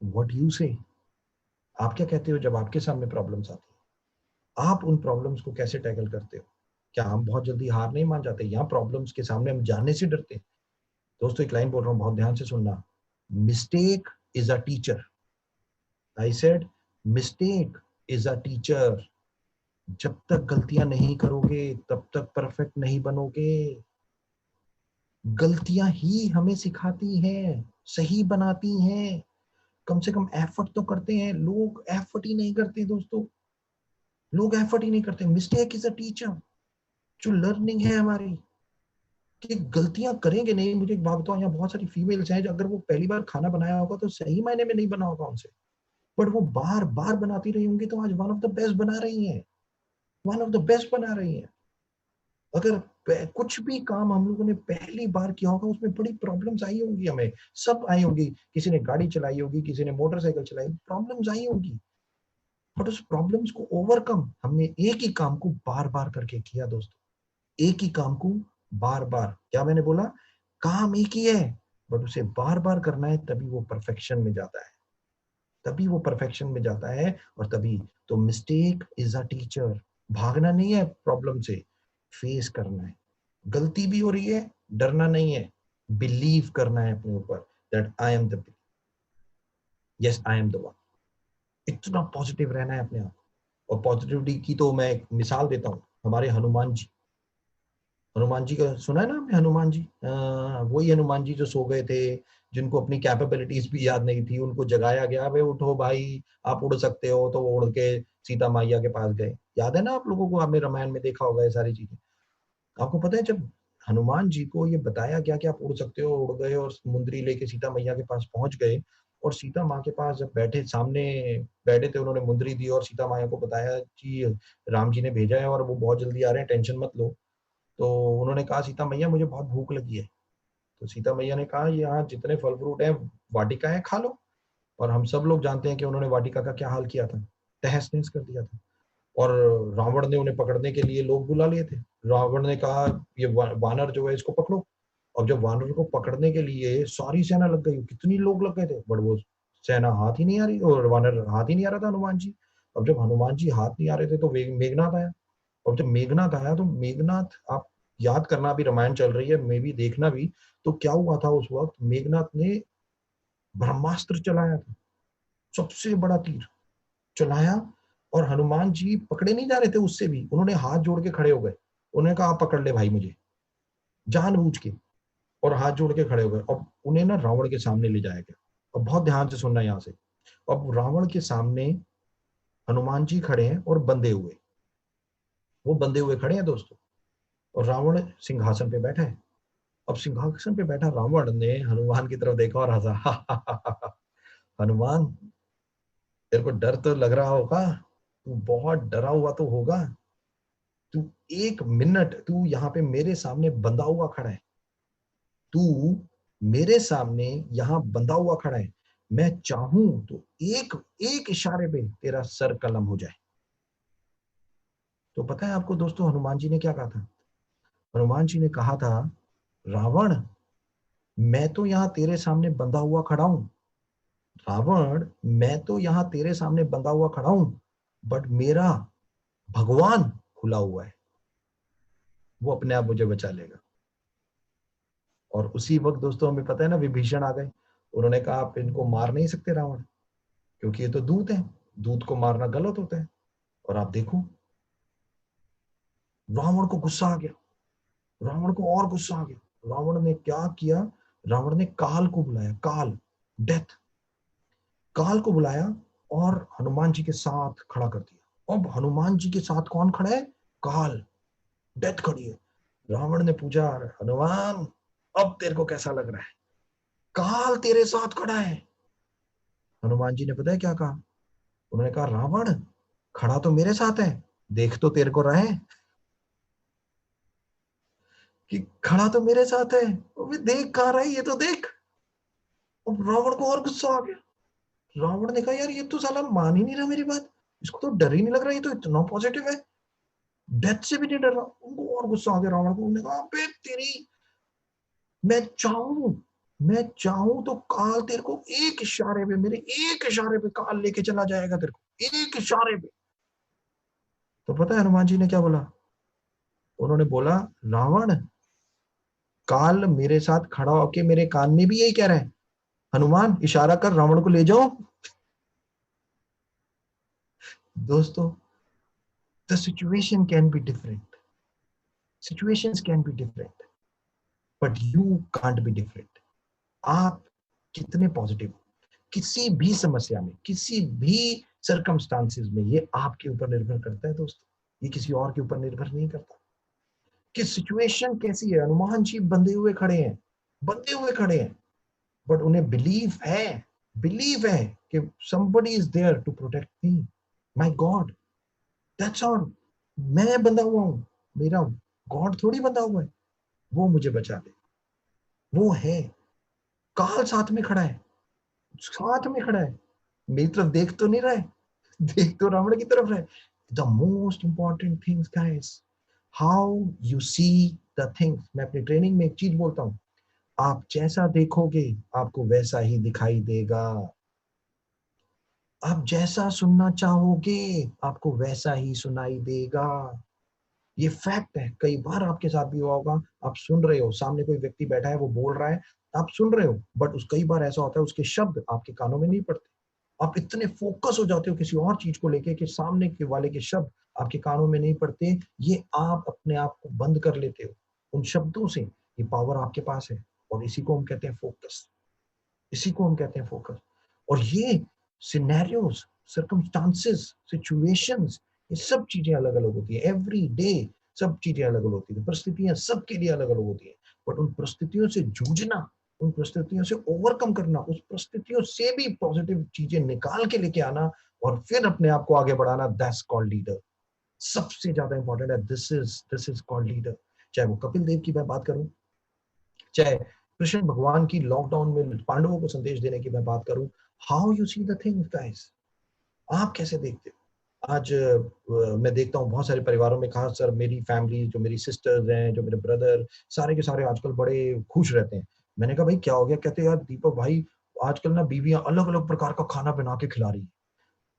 Speaker 1: What you से, आप क्या कहते हो जब आपके सामने प्रॉब्लम्स आती है, आप उन प्रॉब्लम्स को कैसे टैकल करते हो। क्या हम बहुत जल्दी हार नहीं मान जाते, या प्रॉब्लम्स के सामने हम जाने से डरते हैं। दोस्तों एक लाइन बोल रहा हूं, बहुत ध्यान से सुनना, mistake is a teacher. I said mistake is a teacher. जब तक गलतियां नहीं करोगे तब तक परफेक्ट नहीं बनोगे। गलतियां ही हमें सिखाती हैं, सही बनाती हैं। कम से कम एफर्ट तो करते हैं, लोग एफर्ट ही नहीं करते दोस्तों, लोग एफर्ट ही नहीं करते। मिस्टेक इज अ टीचर, जो लर्निंग है हमारी, कि गलतियां करेंगे नहीं। मुझे एक बात बताओ, यहाँ बहुत सारी फीमेल्स हैं जो अगर वो पहली बार खाना बनाया होगा तो सही मायने में नहीं बना होगा उनसे, बट वो बार बार बनाती रही होंगी तो आज वन ऑफ द बेस्ट बना रही हैं, वन ऑफ द बेस्ट बना रही हैं। अगर कुछ भी काम हम लोगों ने पहली बार किया होगा उसमें बड़ी प्रॉब्लम्स आई होंगी, हमें सब आई होंगी। किसी ने गाड़ी चलाई होगी, किसी ने मोटरसाइकिल चलाई, प्रॉब्लम्स आई होंगी, बट उस प्रॉब्लम्स को ओवरकम हमने एक ही काम को बार बार करके किया दोस्तों। एक ही काम को बार बार, क्या मैंने बोला, काम एक ही है, बट उसे बार बार करना है, तभी वो परफेक्शन में जाता है, तभी वो परफेक्शन में जाता है। और तभी तो मिस्टेक इज अ टीचर। भागना नहीं है प्रॉब्लम से, फेस करना है। गलती भी हो रही है, डरना नहीं है, बिलीव करना है अपने ऊपर, that I am the, yes I am the one. इतना पॉजिटिव रहना है अपने आप। और पॉजिटिविटी की तो मैं एक मिसाल देता हूँ, हमारे हनुमान जी, हनुमान जी का सुना है ना आपने, हनुमान जी, वही हनुमान जी जो सो गए थे, जिनको अपनी कैपेबिलिटीज भी याद नहीं थी, उनको जगाया गया, वे उठो भाई, आप उड़ सकते हो, तो वो उड़ के सीता मैया के पास गए। याद है ना आप लोगों को, आपने रामायण में देखा होगा ये सारी चीजें। आपको पता है जब हनुमान जी को ये बताया गया कि आप उड़ सकते हो, उड़ गए और मुंदरी लेके सीता मैया के पास पहुंच गए, और सीता माँ के पास जब बैठे, सामने बैठे थे, उन्होंने मुंदरी दी और सीता मैया को बताया कि राम जी ने भेजा है और वो बहुत जल्दी आ रहे हैं, टेंशन मत लो। तो उन्होंने कहा सीता मैया मुझे बहुत भूख लगी है। तो सीता मैया ने कहा यहाँ जितने फल फ्रूट है, वाटिका है, खा लो। और हम सब लोग जानते हैं कि उन्होंने वाटिका का क्या हाल किया था, तहस नहस कर दिया था। और रावण ने उन्हें पकड़ने के लिए लोग बुला लिए थे, रावण ने कहा ये वानर जो है इसको पकड़ो। अब जब वानर को पकड़ने के लिए सारी सेना लग गई, कितनी लोग लग गए थे, बट वो सेना हाथ ही नहीं आ रही, और वानर हाथ ही नहीं आ रहा था हनुमान जी। अब जब हनुमान जी हाथ नहीं आ रहे थे तो मेघनाथ आया। और जब मेघनाथ आया तो मेघनाथ, आप याद करना, अभी रामायण चल रही है, मे भी देखना भी, तो क्या हुआ था उस वक्त, मेघनाथ ने ब्रह्मास्त्र चलाया था, सबसे बड़ा तीर चलाया, और हनुमान जी पकड़े नहीं जा रहे थे उससे भी, उन्होंने हाथ जोड़ के खड़े हो गए। उन्होंने कहा आप पकड़ ले भाई मुझे, जानबूझ के, और हाथ जोड़ के खड़े हो गए। अब उन्हें ना रावण के सामने ले जाया गया। अब बहुत ध्यान से सुनना यहाँ से। अब रावण के सामने हनुमान जी खड़े हैं और बंधे हुए, वो बंधे हुए खड़े हैं दोस्तों, और रावण सिंहासन पे बैठा है। अब सिंहासन पे बैठा रावण ने हनुमान की तरफ देखा और हंसा। हनुमान, तेरे को डर तो लग रहा होगा, तू बहुत डरा हुआ तो होगा, तू 1 मिनट तू यहाँ पे मेरे सामने बंधा हुआ खड़ा है, तू मेरे सामने यहाँ बंधा हुआ खड़ा है, मैं चाहूं तो एक एक इशारे पे तेरा सर कलम हो जाए। तो पता है आपको दोस्तों हनुमान जी ने क्या कहा था? हनुमान जी ने कहा था, रावण, मैं तो यहाँ तेरे सामने बंधा हुआ खड़ा हूं, रावण, मैं तो यहाँ तेरे सामने बंधा हुआ खड़ा हूं, बट मेरा भगवान खुला हुआ है, वो अपने आप मुझे बचा लेगा। और उसी वक्त दोस्तों हमें पता है ना, विभीषण आ गए। उन्होंने कहा आप इनको मार नहीं सकते रावण, क्योंकि ये तो दूत है, दूत को मारना गलत होता है। और आप देखो, रावण को गुस्सा आ गया, रावण को और गुस्सा आ गया। रावण ने क्या किया? रावण ने काल को बुलाया, काल, डेथ, काल को बुलाया, और हनुमान जी के साथ खड़ा कर दिया। अब हनुमान जी के साथ कौन खड़ा है? काल, डेथ खड़ी है। रावण ने पूछा, हनुमान, अब तेरे को कैसा लग रहा है? काल तेरे साथ खड़ा है। हनुमान जी ने पता है क्या कहा? उन्होंने कहा, रावण, खड़ा तो मेरे साथ है, देख तो तेरे को रहा है कि खड़ा तो मेरे साथ है, अबे देख कहाँ रहा है, ये तो देख। अब रावण को और गुस्सा आ गया। रावण ने कहा, यार ये तो साला मान ही नहीं रहा मेरी बात, इसको तो डर ही नहीं लग रहा, ये तो इतना पॉजिटिव है, डेथ से भी नहीं डर रहा। उनको और गुस्सा आ गया रावण को। उन्होंने कहा, अबे तेरी, मैं चाहूं मैं चाहूं तो काल तेरे को एक इशारे पे, मेरे एक इशारे पे काल लेके चला जाएगा तेरे को, एक इशारे पे। तो पता है हनुमान जी ने क्या बोला? उन्होंने बोला, रावण, काल मेरे साथ खड़ा होके मेरे कान में भी यही कह रहा है, हनुमान इशारा कर, रावण को ले जाओ। दोस्तों, the situation can be different, situations can be different, but you can't be different. आप कितने पॉजिटिव हो किसी भी समस्या में, किसी भी सर्कमस्टांसिस में, ये आपके ऊपर निर्भर करता है दोस्तों, ये किसी और के ऊपर निर्भर नहीं करता। कि सिचुएशन कैसी है, हनुमान जी बंधे हुए खड़े हैं, बंधे हुए खड़े हैं, बट उन्हें बिलीव है कि somebody is there to protect me, my God, that's all। मैं बंधा हुआ हूं, मेरा गॉड थोड़ी बंधा हुआ है, वो मुझे बचा ले, वो है। काल साथ में खड़ा है, साथ में खड़ा है, मेरी तरफ देख तो नहीं रहा है, देख तो रावण की तरफ है। The most important things guys, how you see the things. मैं अपनी ट्रेनिंग में एक चीज बोलता हूँ, आप जैसा देखोगे आपको वैसा ही दिखाई देगा, आप जैसा सुनना चाहोगे आपको वैसा ही सुनाई देगा। ये फैक्ट है, कई बार आपके साथ भी हुआ होगा, आप सुन रहे हो, सामने कोई व्यक्ति बैठा है, वो बोल रहा है, आप सुन रहे हो, बट उस कई बार ऐसा होता है उसके शब्द आपके कानों में नहीं पड़ते। आप इतने फोकस हो जाते हो किसी और चीज को लेके कि सामने के वाले के शब्द आपके कानों में नहीं पड़ते। ये आप अपने आप को बंद कर लेते हो उन शब्दों से। ये पावर आपके पास है, और इसी को हम कहते हैं फोकस, इसी को हम कहते हैं फोकस। और ये सिनेरियोस, सर्कमस्टांसेस, सिचुएशंस, ये सब चीजें अलग अलग होती है, एवरी डे सब चीजें अलग अलग होती है, परिस्थितियां सबके लिए अलग अलग होती है। बट उन परिस्थितियों से जूझना, उन परिस्थितियों से ओवरकम करना, उस परिस्थितियों से भी पॉजिटिव चीजें निकाल के लेके आना, और फिर अपने आप को आगे बढ़ाना, दैट्स कॉल्ड लीडर। सबसे ज्यादा इंपॉर्टेंट है, दिस इज कॉल्ड लीडर। चाहे वो कपिल देव की मैं बात करूं, चाहे कृष्ण भगवान की लॉकडाउन में पांडवों को संदेश देने की मैं बात करूं, how you see the things guys, आप कैसे देखते हो? आज मैं देखता हूँ बहुत सारे परिवारों में, खासकर मेरी फैमिली, जो मेरी सिस्टर्स हैं, जो मेरे ब्रदर, सारे के सारे आजकल बड़े खुश रहते हैं। मैंने कहा भाई क्या हो गया? कहते यार दीपक भाई, आजकल ना बीवियाँ अलग-अलग प्रकार का खाना बना के खिला रही हैं।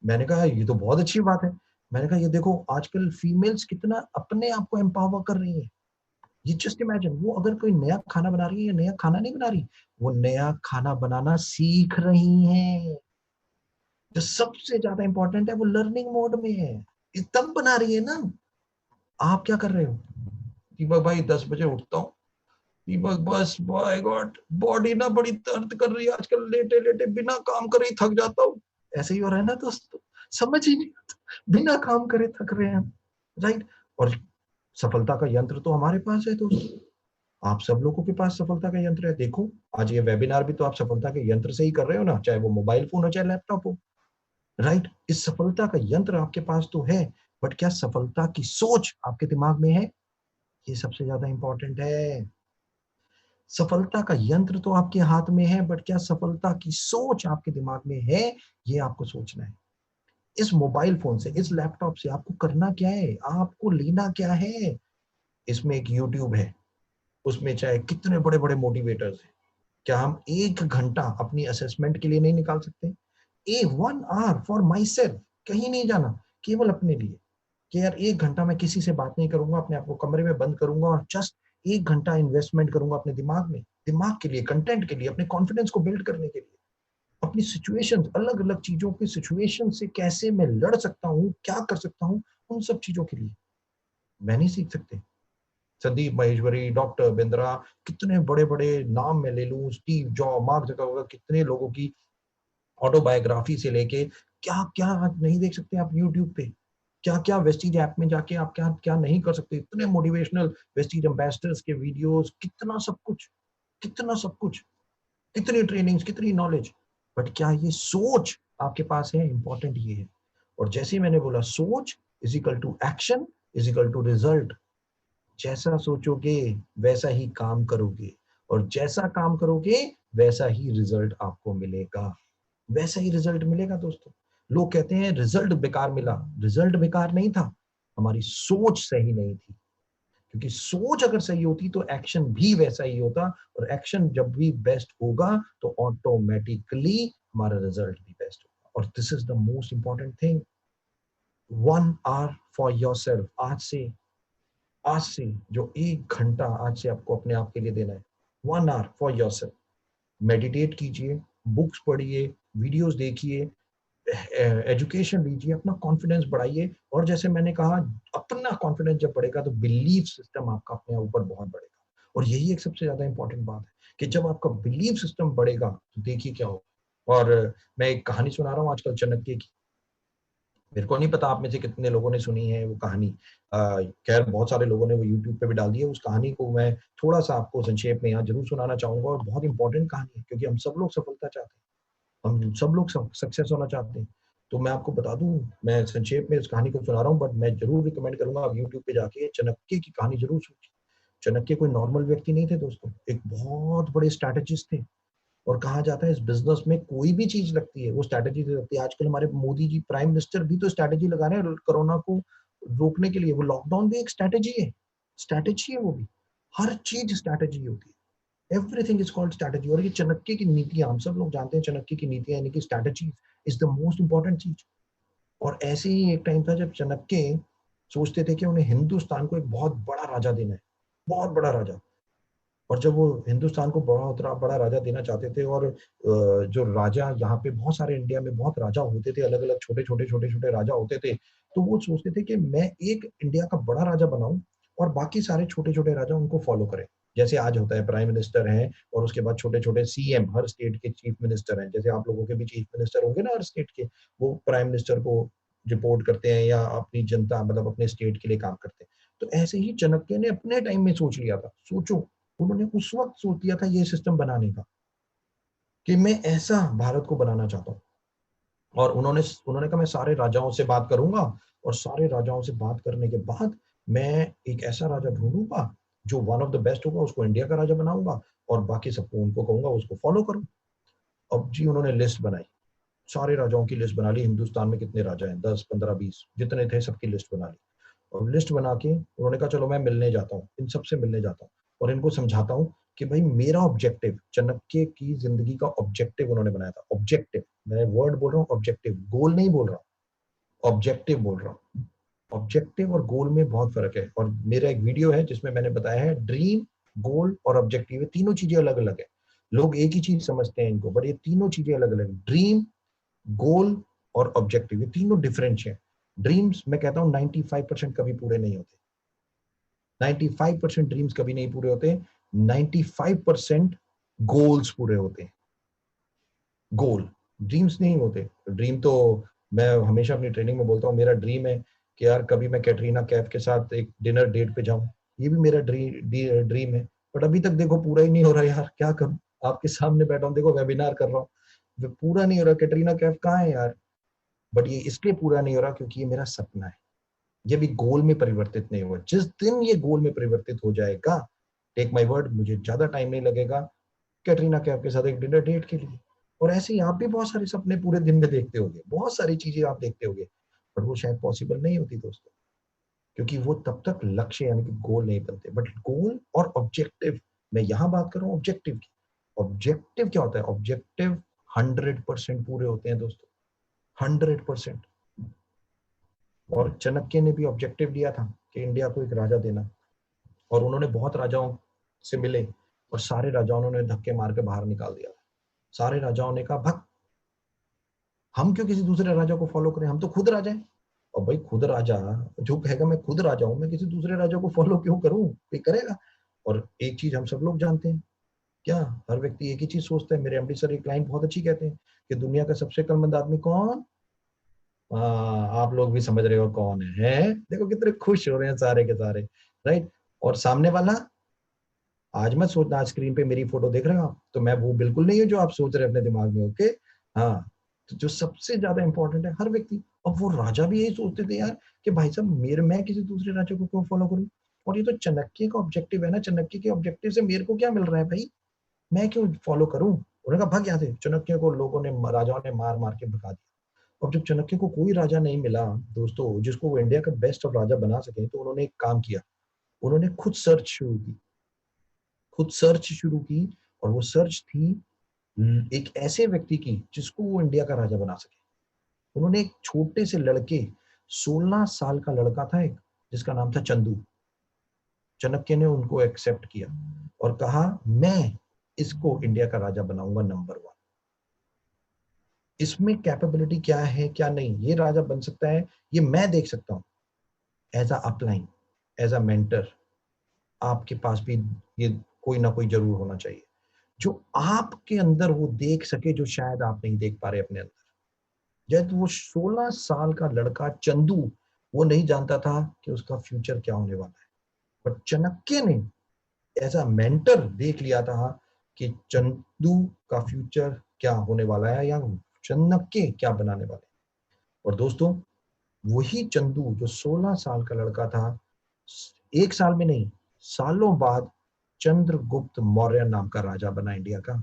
Speaker 1: मैंने कहा ये तो बहुत अच्छी बात है। मैंने कहा ये देखो आजकल फीमेल्स कितना अपने आप को एम्पावर कर रही हैं। ये जस्ट इमेजिन, वो अगर कोई नया खाना बना रही है या नया खाना नहीं बना रही, वो नया खाना बनाना सीख रही हैं। जो सबसे ज्यादा इंपॉर्टेंट है वो लर्निंग मोड में है। ये तब बना रही है ना। आप क्या कर रहे हो? दीपक भाई 10 बजे उठता हूँ। दीपक बस बाय गॉड बॉडी ना बड़ी दर्द कर रही है आजकल, लेटे लेटे बिना काम करे ही थक जाता हूँ। ऐसे ही हो रहा है ना दोस्तों, समझ ही नहीं आता। बिना काम करे थक रहे हैं हम, राइट? और सफलता का यंत्र तो हमारे पास है दोस्तों। आप सब लोगों के पास सफलता का यंत्र है। देखो आज ये वेबिनार भी तो आप सफलता के यंत्र से ही कर रहे हो ना, चाहे वो मोबाइल फोन हो चाहे लैपटॉप हो, राइट? इस सफलता का यंत्र आपके पास तो है, बट क्या सफलता की सोच आपके दिमाग में है? ये सबसे ज्यादा इंपॉर्टेंट है। सफलता का यंत्र तो आपके हाथ में है, बट क्या सफलता की सोच आपके दिमाग में है? ये आपको सोचना है। इस मोबाइल फोन से, इस लैपटॉप से आपको करना क्या है? आपको लेना क्या है? इसमें एक यूट्यूब है, उसमें चाहे कितने बड़े बड़े मोटिवेटर्स हैं। क्या हम 1 घंटा अपनी असेसमेंट के लिए नहीं निकाल सकते? ए 1 आवर फॉर माई सेल्फ, कहीं नहीं जाना, केवल अपने लिए। कि यार 1 घंटा मैं किसी से बात नहीं करूंगा, अपने आप को कमरे में बंद करूंगा और जस्ट 1 घंटा इन्वेस्टमेंट करूंगा अपने दिमाग में, दिमाग के लिए, कंटेंट के लिए, अपने कॉन्फिडेंस को बिल्ड करने के लिए, अपनी सिचुएशन, अलग अलग चीजों की सिचुएशन से कैसे मैं लड़ सकता हूँ, क्या कर सकता हूँ, उन सब चीजों के लिए। मैं नहीं सीख सकते? संदीप माहेश्वरी, डॉक्टर बिंद्रा, कितने बड़े बड़े नाम मैं ले लूं, स्टीव जॉब, मार्क जकरबर्ग, कितने लोगों की ऑटोबायोग्राफी से लेके क्या क्या आज नहीं देख सकते आप यूट्यूब पे? क्या क्या वेस्टीज ऐप में जाके आप क्या क्या नहीं कर सकते? इतने मोटिवेशनल वेस्टीज एम्बेसडर्स के वीडियोस, कितना सब कुछ, कितना सब कुछ, कितनी ट्रेनिंग्स, कितनी नॉलेज। बट क्या ये सोच आपके पास है? इंपॉर्टेंट ये है। और जैसे ही मैंने बोला सोच is equal to action is equal to result. जैसा सोचोगे वैसा ही काम करोगे, और जैसा काम करोगे वैसा ही रिजल्ट आपको मिलेगा। वैसा ही रिजल्ट मिलेगा दोस्तों। लोग कहते हैं रिजल्ट बेकार मिला, रिजल्ट बेकार नहीं था, हमारी सोच सही नहीं थी। क्योंकि सोच अगर सही होती तो एक्शन भी वैसा ही होता, और एक्शन जब भी बेस्ट होगा तो ऑटोमेटिकली हमारा रिजल्ट भी बेस्ट होगा। और this is the most important thing. 1 hour for your self. आज से जो 1 घंटा आज से आपको अपने आप के लिए देना है, 1 hour for your self. Meditate कीजिए, बुक्स पढ़िए, वीडियोस देखिए, एजुकेशन लीजिए, अपना कॉन्फिडेंस बढ़ाइए। और जैसे मैंने कहा, अपना कॉन्फिडेंस जब बढ़ेगा तो बिलीफ सिस्टम आपका अपने ऊपर बहुत बढ़ेगा। और यही एक सबसे ज्यादा इंपॉर्टेंट बात है कि जब आपका बिलीफ सिस्टम बढ़ेगा तो देखिए क्या होगा। और मैं एक कहानी सुना रहा हूँ आजकल चाणक्य की। मेरे को नहीं पता आप में से कितने लोगों ने सुनी है वो कहानी। खैर बहुत सारे लोगों ने वो यूट्यूब पे भी डाल दी है। उस कहानी को मैं थोड़ा सा आपको संक्षेप में यहाँ जरूर सुनाना चाहूंगा। और बहुत इंपॉर्टेंट कहानी है, क्योंकि हम सब लोग सफलता चाहते हैं, हम सब लोग सक्सेस होना चाहते हैं। तो मैं आपको बता दूं, मैं संक्षेप में इस कहानी को सुना रहा हूँ, बट मैं जरूर रिकमेंड करूंगा आप यूट्यूब पे जाके चाणक्य की कहानी जरूर सुनिए। चाणक्य कोई नॉर्मल व्यक्ति नहीं थे दोस्तों, एक बहुत बड़े स्ट्रैटेजिस्ट थे। और कहा जाता है इस बिजनेस में कोई भी चीज लगती है वो स्ट्रैटेजी से लगती है। आजकल हमारे मोदी जी प्राइम मिनिस्टर भी तो स्ट्रैटेजी लगा रहे हैं कोरोना को रोकने के लिए। वो लॉकडाउन भी एक स्ट्रैटेजी है, स्ट्रैटेजी है वो भी। हर चीज स्ट्रैटेजी होती है, एवरीथिंग इज कॉल्ड स्ट्रैटेजी। और ये चाणक्य की नीतियां हम सब लोग जानते हैं, चाणक्य की नीतियां यानी कि strategy is the most important चीज। और ऐसे ही एक टाइम था जब चाणक्य सोचते थे कि उन्हें हिंदुस्तान को एक बहुत बड़ा राजा देना है, बहुत बड़ा राजा। और जब वो हिंदुस्तान को बड़ा बड़ा राजा देना चाहते थे, और जो राजा यहाँ पे बहुत सारे इंडिया में बहुत राजा होते थे, अलग अलग छोटे छोटे छोटे छोटे राजा होते थे। तो वो सोचते थे कि मैं एक इंडिया का बड़ा राजा बनाऊं और बाकी सारे छोटे छोटे राजा उनको फॉलो करें। जैसे आज होता है प्राइम मिनिस्टर हैं और उसके बाद छोटे छोटे सीएम, हर स्टेट के चीफ मिनिस्टर हैं। जैसे आप लोगों के भी चीफ मिनिस्टर होंगे ना हर स्टेट के, वो प्राइम मिनिस्टर को रिपोर्ट करते हैं या अपनी जनता मतलब अपने स्टेट के लिए काम करते हैं। तो ऐसे ही चाणक्य ने अपने टाइम में सोच लिया था। सोचो, उन्होंने उस वक्त सोच लिया था ये सिस्टम बनाने का कि मैं ऐसा भारत को बनाना चाहता हूँ। और उन्होंने उन्होंने कहा मैं सारे राजाओं से बात करूंगा, और सारे राजाओं से बात करने के बाद मैं एक ऐसा राजा ढूंढूंगा जो वन ऑफ द बेस्ट होगा, उसको इंडिया का राजा बनाऊंगा, और बाकी सबको उनको कहूंगा उसको फॉलो करो। अब जी उन्होंने लिस्ट बनाई, सारे राजाओं की लिस्ट बना ली, हिंदुस्तान में कितने राजा हैं, 10 15 20 जितने थे सबकी लिस्ट बना ली। और लिस्ट बना के उन्होंने कहा चलो मैं मिलने जाता हूँ, इन सबसे मिलने जाता हूँ और इनको समझाता हूँ कि भाई मेरा ऑब्जेक्टिव, चाणक्य की जिंदगी का ऑब्जेक्टिव उन्होंने बनाया था। ऑब्जेक्टिव, मैं वर्ड बोल रहा हूँ ऑब्जेक्टिव, गोल नहीं बोल रहा, ऑब्जेक्टिव बोल रहा हूँ। ऑब्जेक्टिव और गोल में बहुत फर्क है। और मेरा एक वीडियो है जिसमें मैंने बताया है ड्रीम, गोल और ऑब्जेक्टिव, ये तीनों चीजें अलग अलग है। लोग एक ही चीज समझते हैं इनको, बट ये तीनों चीजें अलग अलग। ड्रीम, गोल और ऑब्जेक्टिव, ये तीनों डिफरेंट है। ड्रीम्स मैं कहता हूँ 95% कभी पूरे नहीं होते, 95% ड्रीम्स कभी नहीं पूरे होते, 95% गोल्स पूरे होते हैं। गोल, ड्रीम्स नहीं होते। ड्रीम तो मैं हमेशा अपनी ट्रेनिंग में बोलता हूँ, मेरा ड्रीम है कि यार कभी मैं कैटरीना कैफ के साथ एक डिनर डेट पे जाऊं, ये भी मेरा ड्रीम है। बट अभी तक देखो पूरा ही नहीं हो रहा यार, क्या करूं, आपके सामने बैठा हूं, देखो वेबिनार कर रहा हूँ, पूरा नहीं हो रहा। कैटरीना कैफ कहाँ है यार? बट ये इसलिए पूरा नहीं हो रहा क्योंकि ये मेरा सपना है, ये भी गोल में परिवर्तित नहीं हुआ। जिस दिन ये गोल में परिवर्तित हो जाएगा, टेक माई वर्ड, मुझे ज्यादा टाइम नहीं लगेगा कैटरीना कैफ के साथ एक डिनर डेट के लिए। और ऐसे ही आप भी बहुत सारे सपने पूरे दिन में देखते होगे, बहुत सारी चीजें आप देखते होगे, पर वो शायद पॉसिबल नहीं होती दोस्तों, क्योंकि वो तब तक लक्ष्य यानी कि गोल नहीं बनते। बट गोल और ऑब्जेक्टिव, मैं यहां बात कर रहा हूँ ऑब्जेक्टिव की। ऑब्जेक्टिव क्या होता है? ऑब्जेक्टिव 100% पूरे होते हैं दोस्तों, 100%। और चाणक्य ने भी ऑब्जेक्टिव लिया था कि इंडिया को एक राजा देना, और उन्होंने बहुत राजाओं से मिले और सारे राजाओं ने धक्के मार के बाहर निकाल दिया। सारे राजाओं ने कहा भक्त, हम क्यों किसी दूसरे राजा को फॉलो करें, हम तो खुद राजा हैं। और भाई खुद राजा जो कहेगा मैं खुद राजा हूं, मैं किसी दूसरे राजा को फॉलो क्यों करूं, कोई करेगा? और एक चीज हम सब लोग जानते हैं, क्या हर व्यक्ति एक ही चीज सोचता है? मेरे एमडी सर एक लाइन बहुत अच्छी कहते हैं कि दुनिया का सबसे अक्लमंद आदमी कौन? आप लोग भी समझ रहे हो कौन है? देखो कितने खुश हो रहे हैं सारे के सारे, राइट? और सामने वाला, आज मत सोचना आज स्क्रीन पे मेरी फोटो देख रहे हो आप, तो मैं वो बिल्कुल नहीं हूँ जो आप सोच रहे हैं अपने दिमाग में, ओके? हाँ, तो जो सबसे ज्यादा इंपॉर्टेंट है हर व्यक्ति। अब वो राजा भी यही सोचते थे यार कि भाई साहब मेरे, मैं किसी दूसरे राजा को क्यों फॉलो करूं? और ये तो चाणक्य का ऑब्जेक्टिव है ना, चाणक्य के ऑब्जेक्टिव से मेरे को क्या मिल रहा है भाई, मैं क्यों फॉलो करूं? उन्होंने कहा भाग यहाँ से। चाणक्य को लोगों ने, राजाओं ने मार मार के भगा दिया। अब जब चाणक्य को कोई राजा नहीं मिला दोस्तों जिसको वो इंडिया का बेस्ट ऑफ राजा बना सके, तो उन्होंने एक काम किया, उन्होंने खुद सर्च शुरू की, खुद सर्च शुरू की। और वो सर्च थी एक ऐसे व्यक्ति की जिसको वो इंडिया का राजा बना सके। उन्होंने एक छोटे से लड़के, 16 साल का लड़का था एक, जिसका नाम था चंदू। चाणक्य ने उनको एक्सेप्ट किया और कहा मैं इसको इंडिया का राजा बनाऊंगा, नंबर 1। इसमें कैपेबिलिटी क्या है क्या नहीं, ये राजा बन सकता है, ये मैं देख सकता हूँ। As a upline, as a mentor, आपके पास भी ये कोई ना कोई जरूर होना चाहिए जो आपके अंदर वो देख सके, जो शायद आप नहीं देख पा रहे अपने अंदर। जब वो 16 साल का लड़का चंदू, वो नहीं जानता था कि उसका फ्यूचर क्या होने वाला है, पर चाणक्य ने एज अ मेंटर देख लिया था कि चंदू का फ्यूचर क्या होने वाला है, या चाणक्य क्या बनाने वाले हैं। और दोस्तों, वही चंदू जो 16 साल का लड़का था, एक साल में नहीं, सालों बाद चंद्रगुप्त मौर्य नाम का राजा बना इंडिया का।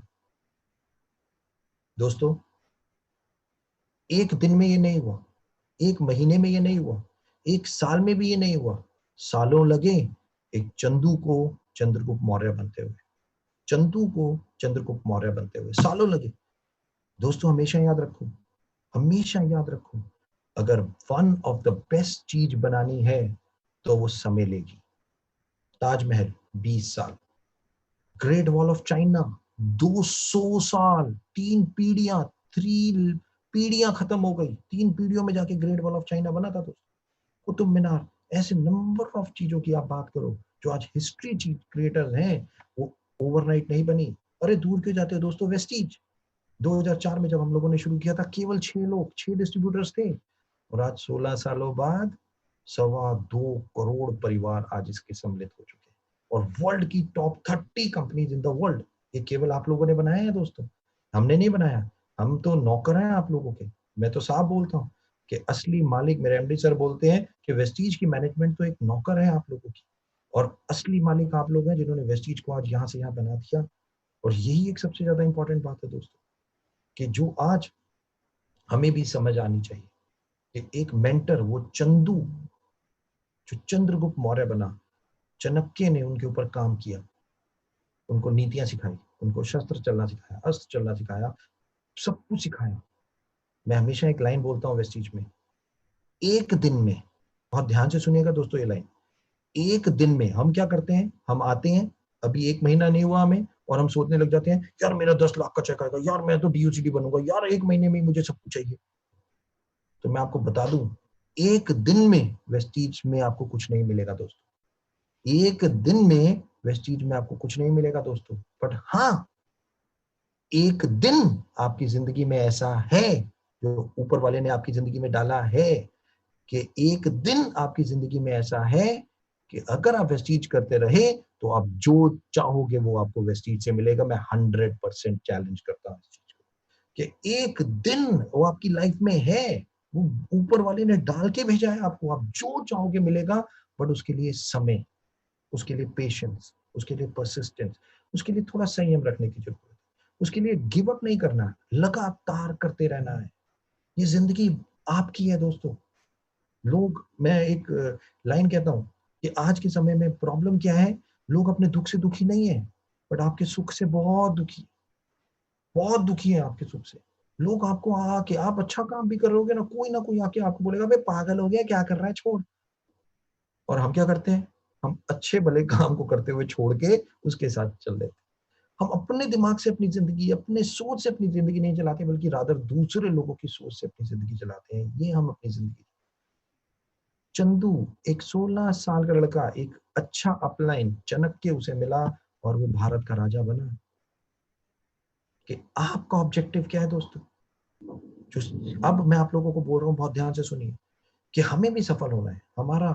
Speaker 1: दोस्तों, एक दिन में ये नहीं हुआ, एक महीने में ये नहीं हुआ, एक साल में भी ये नहीं हुआ, सालों लगे एक चंदू को चंद्रगुप्त मौर्य बनते हुए, चंदू को चंद्रगुप्त मौर्य बनते हुए सालों लगे। दोस्तों हमेशा याद रखो, हमेशा याद रखो, अगर वन ऑफ द बेस्ट चीज बनानी है तो वो समय लेगी। ताजमहल 20 साल, ग्रेट वॉल ऑफ चाइना 200 साल, 3 पीढ़ियां, 3 पीढ़ियां खत्म हो गई, 3 पीढ़ियों में जाके ग्रेट वॉल ऑफ चाइना बना था दोस्तों। कुतुब मीनार, ऐसे नंबर ऑफ चीजों की आप बात करो जो आज हिस्ट्री क्रिएटर्स हैं, वो ओवरनाइट नहीं बनी। अरे दूर क्यों जाते हो दोस्तों, वेस्टीज 2004 में जब हम लोगों ने शुरू किया था, केवल 6 लोग, 6 डिस्ट्रीब्यूटर्स थे, और आज 16 सालों बाद 2.25 करोड़ परिवार आज इसके सम्मिलित हो चुके हैं। और वर्ल्ड की top 30 companies in the world, ये केवल आप लोगों ने बनाया है दोस्तों, हमने नहीं बनाया। हम तो नौकर हैं आप लोगों के। मैं तो साफ बोलता हूँ कि असली मालिक, मेरे एमडी सर बोलते हैं कि वेस्टीज की मैनेजमेंट तो एक नौकर है आप लोगों की, और असली मालिक आप लोग हैं जिन्होंने वेस्टीज को आज यहाँ से यहाँ बना दिया। और यही एक सबसे ज्यादा इंपॉर्टेंट बात है दोस्तों, कि जो आज हमें भी समझ आनी चाहिए कि एक मेंटर, वो चंदू, जो चंद्रगुप्त मौर्य बना, चाणक्य ने उनके ऊपर काम किया, उनको नीतियां सिखाई, उनको शस्त्र चलना सिखाया, अस्त्र चलना सिखाया, सब कुछ सिखाया। मैं हमेशा एक लाइन बोलता हूँ वेस्टीज में, एक दिन में, बहुत ध्यान से सुनिएगा दोस्तों ये लाइन, एक दिन में हम क्या करते हैं, हम आते हैं, अभी 1 महीना नहीं हुआ हमें, और हम सोचने लग जाते हैं यार मेरा 10 लाख का चेक आएगा, यार मैं तो डीओसीडी बनूंगा, यार 1 महीने में ही मुझे सब कुछ चाहिए। तो मैं आपको बता दूं, एक दिन में वेस्टीज में आपको कुछ नहीं मिलेगा दोस्तों, एक दिन में वेस्टीज में आपको कुछ नहीं मिलेगा दोस्तों। बट हाँ, एक दिन आपकी जिंदगी में ऐसा है, जो ऊपर वाले ने आपकी जिंदगी में डाला है, कि एक दिन आपकी जिंदगी में ऐसा है कि अगर आप वेस्टीज करते रहे तो आप जो चाहोगे वो आपको वेस्टीज से मिलेगा। मैं 100% चैलेंज करता हूँ इस चीज को, कि एक दिन वो आपकी लाइफ में है, वो ऊपर वाले ने डाल के भेजा है आपको, आप जो चाहोगे मिलेगा। बट उसके लिए समय, उसके लिए पेशेंस, उसके लिए परसिस्टेंस, उसके लिए थोड़ा संयम रखने की जरूरत है, उसके लिए गिव अप नहीं करना, लगातार करते रहना है। ये जिंदगी आपकी है दोस्तों। लोग, मैं एक लाइन कहता हूँ कि आज के समय में प्रॉब्लम क्या है, लोग अपने दुख से दुखी नहीं है, बट आपके सुख से बहुत दुखी है आपके सुख से। लोग आपको आके, आप अच्छा काम भी करोगे ना कोई आके आपको बोलेगा बे पागल हो गया, क्या कर रहा है, छोड़। और हम क्या करते हैं, हम अच्छे भले काम को करते हुए छोड़ के उसके साथ चल देते हैं। हम अपने दिमाग से अपनी जिंदगी, अपने सोच से अपनी जिंदगी नहीं चलाते, बल्कि रादर दूसरे लोगों की सोच से अपनी जिंदगी चलाते हैं। ये हम अपनी जिंदगी, चंदू, एक 16 साल का लड़का, एक अच्छा अपलाइन चाणक्य उसे मिला, और वो भारत का राजा बना। कि आपका ऑब्जेक्टिव क्या है दोस्तों? जो अब मैं आप लोगों को बोल रहा हूँ, बहुत ध्यान से सुनिए, कि हमें भी सफल होना है। हमारा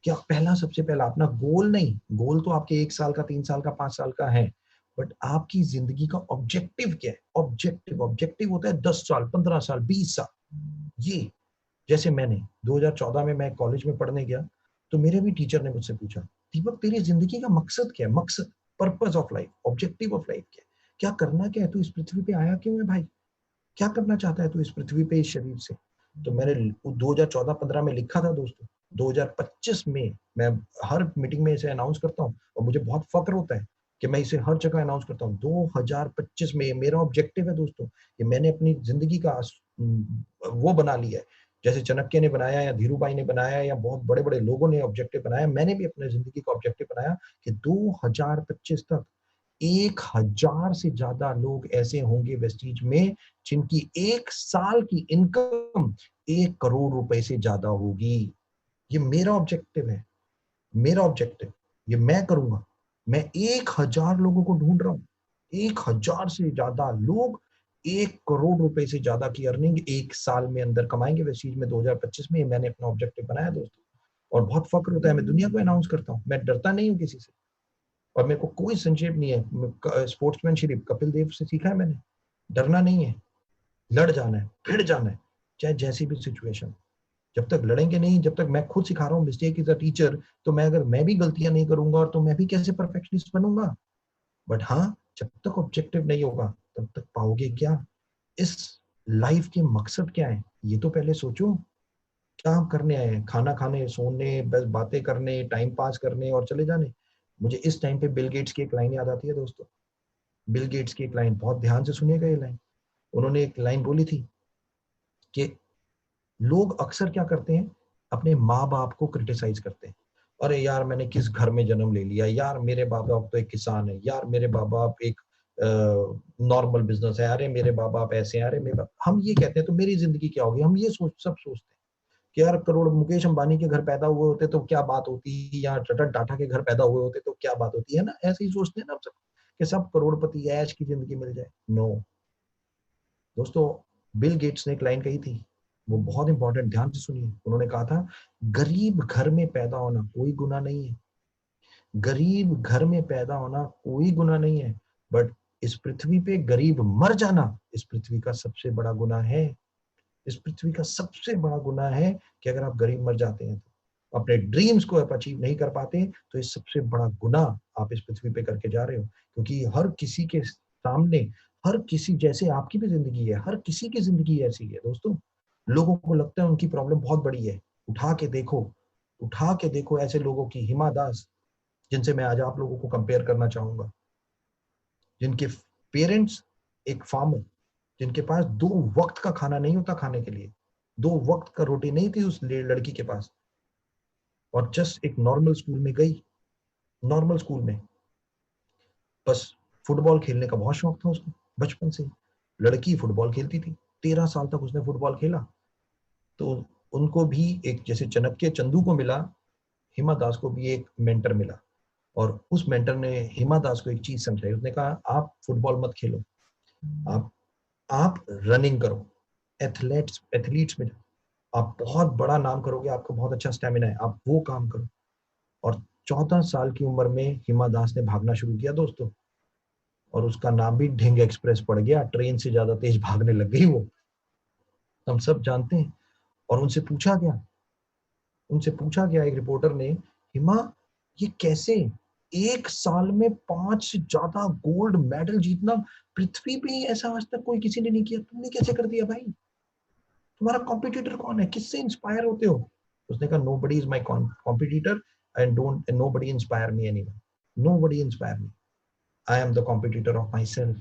Speaker 1: क्या, पहला, सबसे पहला अपना गोल नहीं, गोल तो आपके 1 साल का, 3 साल का, 5 साल का है, बट आपकी जिंदगी का ऑब्जेक्टिव क्या है? ऑब्जेक्टिव, ऑब्जेक्टिव होता है 10 साल, 15 साल, 20 साल। ये, जैसे मैंने 2014 में मैं कॉलेज में पढ़ने गया, तो मेरे भी टीचर ने मुझसे पूछा, दीपक तेरी जिंदगी का मकसद क्या है? मकसद, purpose of life, objective of life क्या है? क्या करना क्या है? तू इस पृथ्वी पे आया क्यों है भाई? क्या करना चाहता है तू इस पृथ्वी पे, इस शरीर से? तो मैंने 2014-15 में लिखा था दोस्तों। 2025 में मैं हर मीटिंग में इसे अनाउंस करता हूँ, और मुझे बहुत फक्र होता है कि मैं इसे हर जगह अनाउंस करता हूँ। 2025 में मेरा ऑब्जेक्टिव है दोस्तों, कि मैंने अपनी जिंदगी का वो बना लिया है। जैसे चाणक्य ने बनाया, या धीरू भाई ने बनाया, या बहुत बड़े बड़े लोगों ने ऑब्जेक्टिव बनाया, मैंने भी अपने जिंदगी का ऑब्जेक्टिव बनाया कि 2025 तक 1,000 से ज्यादा लोग ऐसे होंगे वेस्टीज में, जिनकी 1 साल की इनकम 1 करोड़ रुपए से ज्यादा होगी। ये मेरा ऑब्जेक्टिव है, मेरा ऑब्जेक्टिव, ये मैं करूंगा। मैं 1,000 लोगों को ढूंढ रहा हूँ, 1,000 से ज्यादा लोग 1 करोड़ रुपए से ज्यादा की अर्निंग 1 साल में अंदर कमाएंगे वेस्टीज में 2025 में। ये मैंने अपना ऑब्जेक्टिव बनाया दोस्तों, और बहुत फक्र होता है, मैं दुनिया को अनाउंस करता हूँ। मैं डरता नहीं हूँ किसी से, और मेरे को कोई संक्षेप नहीं है। स्पोर्ट्समैनशिप कपिल देव से सीखा है मैंने, डरना नहीं है, लड़ जाना है, भिड़ जाना है, चाहे जैसी भी सिचुएशन। जब तक लड़ेंगे नहीं, जब तक, मैं खुद सिखा रहा हूँ मिस्टेक इज अ टीचर, तो मैं, अगर मैं भी गलतियां नहीं करूंगा, और तो मैं भी कैसे परफेक्शनिस्ट बनूंगा? बट हाँ, जब तक ऑब्जेक्टिव नहीं होगा, तब तक पाओगे क्या? इस लाइफ के मकसद क्या है, ये तो पहले सोचो। क्या हम करने आए हैं? खाना खाने, सोने, बस बातें करने, टाइम पास करने और चले जाने? मुझे इस टाइम पे बिल गेट्स की एक लाइन याद आती है दोस्तों। बिल गेट्स की एक लाइन, बहुत ध्यान से सुनिएगा ये लाइन। उन्होंने एक लाइन बोली थी कि लोग अक्सर क्या करते हैं, अपने माँ बाप को क्रिटिसाइज करते हैं। अरे यार मैंने किस घर में जन्म ले लिया, यार मेरे बाप बाप तो एक किसान है, यार मेरे बाप बाप एक नॉर्मल बिजनेस है, अरे मेरे बाप बाप ऐसे हैं, अरे मेरे बाप, हम ये कहते हैं तो मेरी जिंदगी क्या होगी? हम ये सब सोचते हैं कि यार करोड़ मुकेश अंबानी के घर पैदा हुए होते तो क्या बात होती, या रतन टाटा के घर पैदा हुए होते तो क्या बात होती है ना? ऐसे ही सोचते हैं ना आप सब, कि सब करोड़पति ऐश की जिंदगी मिल जाए। नो दोस्तों, बिल गेट्स ने एक लाइन कही थी, वो बहुत इंपॉर्टेंट, ध्यान से सुनिए। उन्होंने कहा था, गरीब घर में पैदा होना कोई गुनाह नहीं है, गरीब घर में पैदा होना कोई गुनाह नहीं है, बट इस पृथ्वी पे गरीब मर जाना इस पृथ्वी का सबसे बड़ा गुनाह है। इस पृथ्वी का सबसे बड़ा गुनाह है कि अगर आप गरीब मर जाते हैं, तो अपने ड्रीम्स को आप अचीव नहीं कर पाते, तो ये सबसे बड़ा गुनाह आप इस पृथ्वी पे करके जा रहे हो। क्योंकि हर किसी के सामने हर किसी, जैसे आपकी भी जिंदगी है, हर किसी की जिंदगी ऐसी है दोस्तों। लोगों को लगता है उनकी प्रॉब्लम बहुत बड़ी है। उठा के देखो, उठा के देखो ऐसे लोगों की, हिमा दास, जिनसे मैं आज आप लोगों को कंपेयर करना चाहूंगा, जिनके पेरेंट्स एक फार्मर, जिनके पास 2 वक्त का खाना नहीं होता खाने के लिए, 2 वक्त का रोटी नहीं थी उस लड़की के पास, और जस्ट एक नॉर्मल स्कूल में गई, नॉर्मल स्कूल में, बस फुटबॉल खेलने का बहुत शौक था उसको बचपन से ही। लड़की फुटबॉल खेलती थी, 13 साल तक उसने फुटबॉल खेला। तो उनको भी एक, जैसे चाणक्य चंदू को मिला, हिमा दास को भी एक मेंटर मिला। और उस मेंटर ने हिमा दास को एक चीज समझाई, उसने कहा आप फुटबॉल मत खेलो, आप आप रनिंग करो, एथलीट्स में जाओ, आप बहुत बड़ा नाम करोगे, आपको बहुत अच्छा स्टेमिना है, आप वो काम करो। और 14 साल की उम्र में हिमा दास ने भागना शुरू किया दोस्तों, और उसका नाम भी ढिंग एक्सप्रेस पड़ गया, ट्रेन से ज्यादा तेज भागने लग गई वो, हम सब जानते हैं। और उनसे पूछा गया एक रिपोर्टर ने, हिमा ये कैसे, 1 साल में 5 से ज्यादा गोल्ड मेडल जीतना, पृथ्वी पे ऐसा आज तक कोई किसी ने नहीं किया, तुमने कैसे कर दिया भाई, तुम्हारा कॉम्पिटिटर कौन है, किससे इंस्पायर होते हो? उसने कहा nobody is my competitor, and don't nobody inspire me anyone, nobody inspire me, I am the competitor of my self,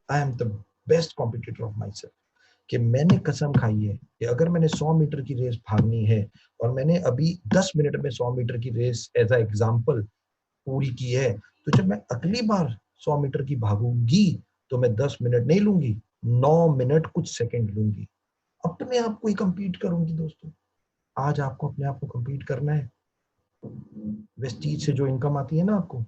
Speaker 1: I am the best competitor of my self. कि मैंने कसम खाई है कि अगर मैंने 100 मीटर की रेस भागनी है, और मैंने अभी 10 मिनट में 100 मीटर की रेस एज अ एग्जाम्पल पूरी की है, तो जब मैं अगली बार 100 मीटर की भागूंगी, तो मैं 10 मिनट नहीं लूंगी, 9 मिनट कुछ सेकंड लूंगी, अपने आप को ही compete करूंगी दोस्तों। आज आपको अपने आप को compete करना है। वेस्टीज से जो इनकम आती है ना आपको,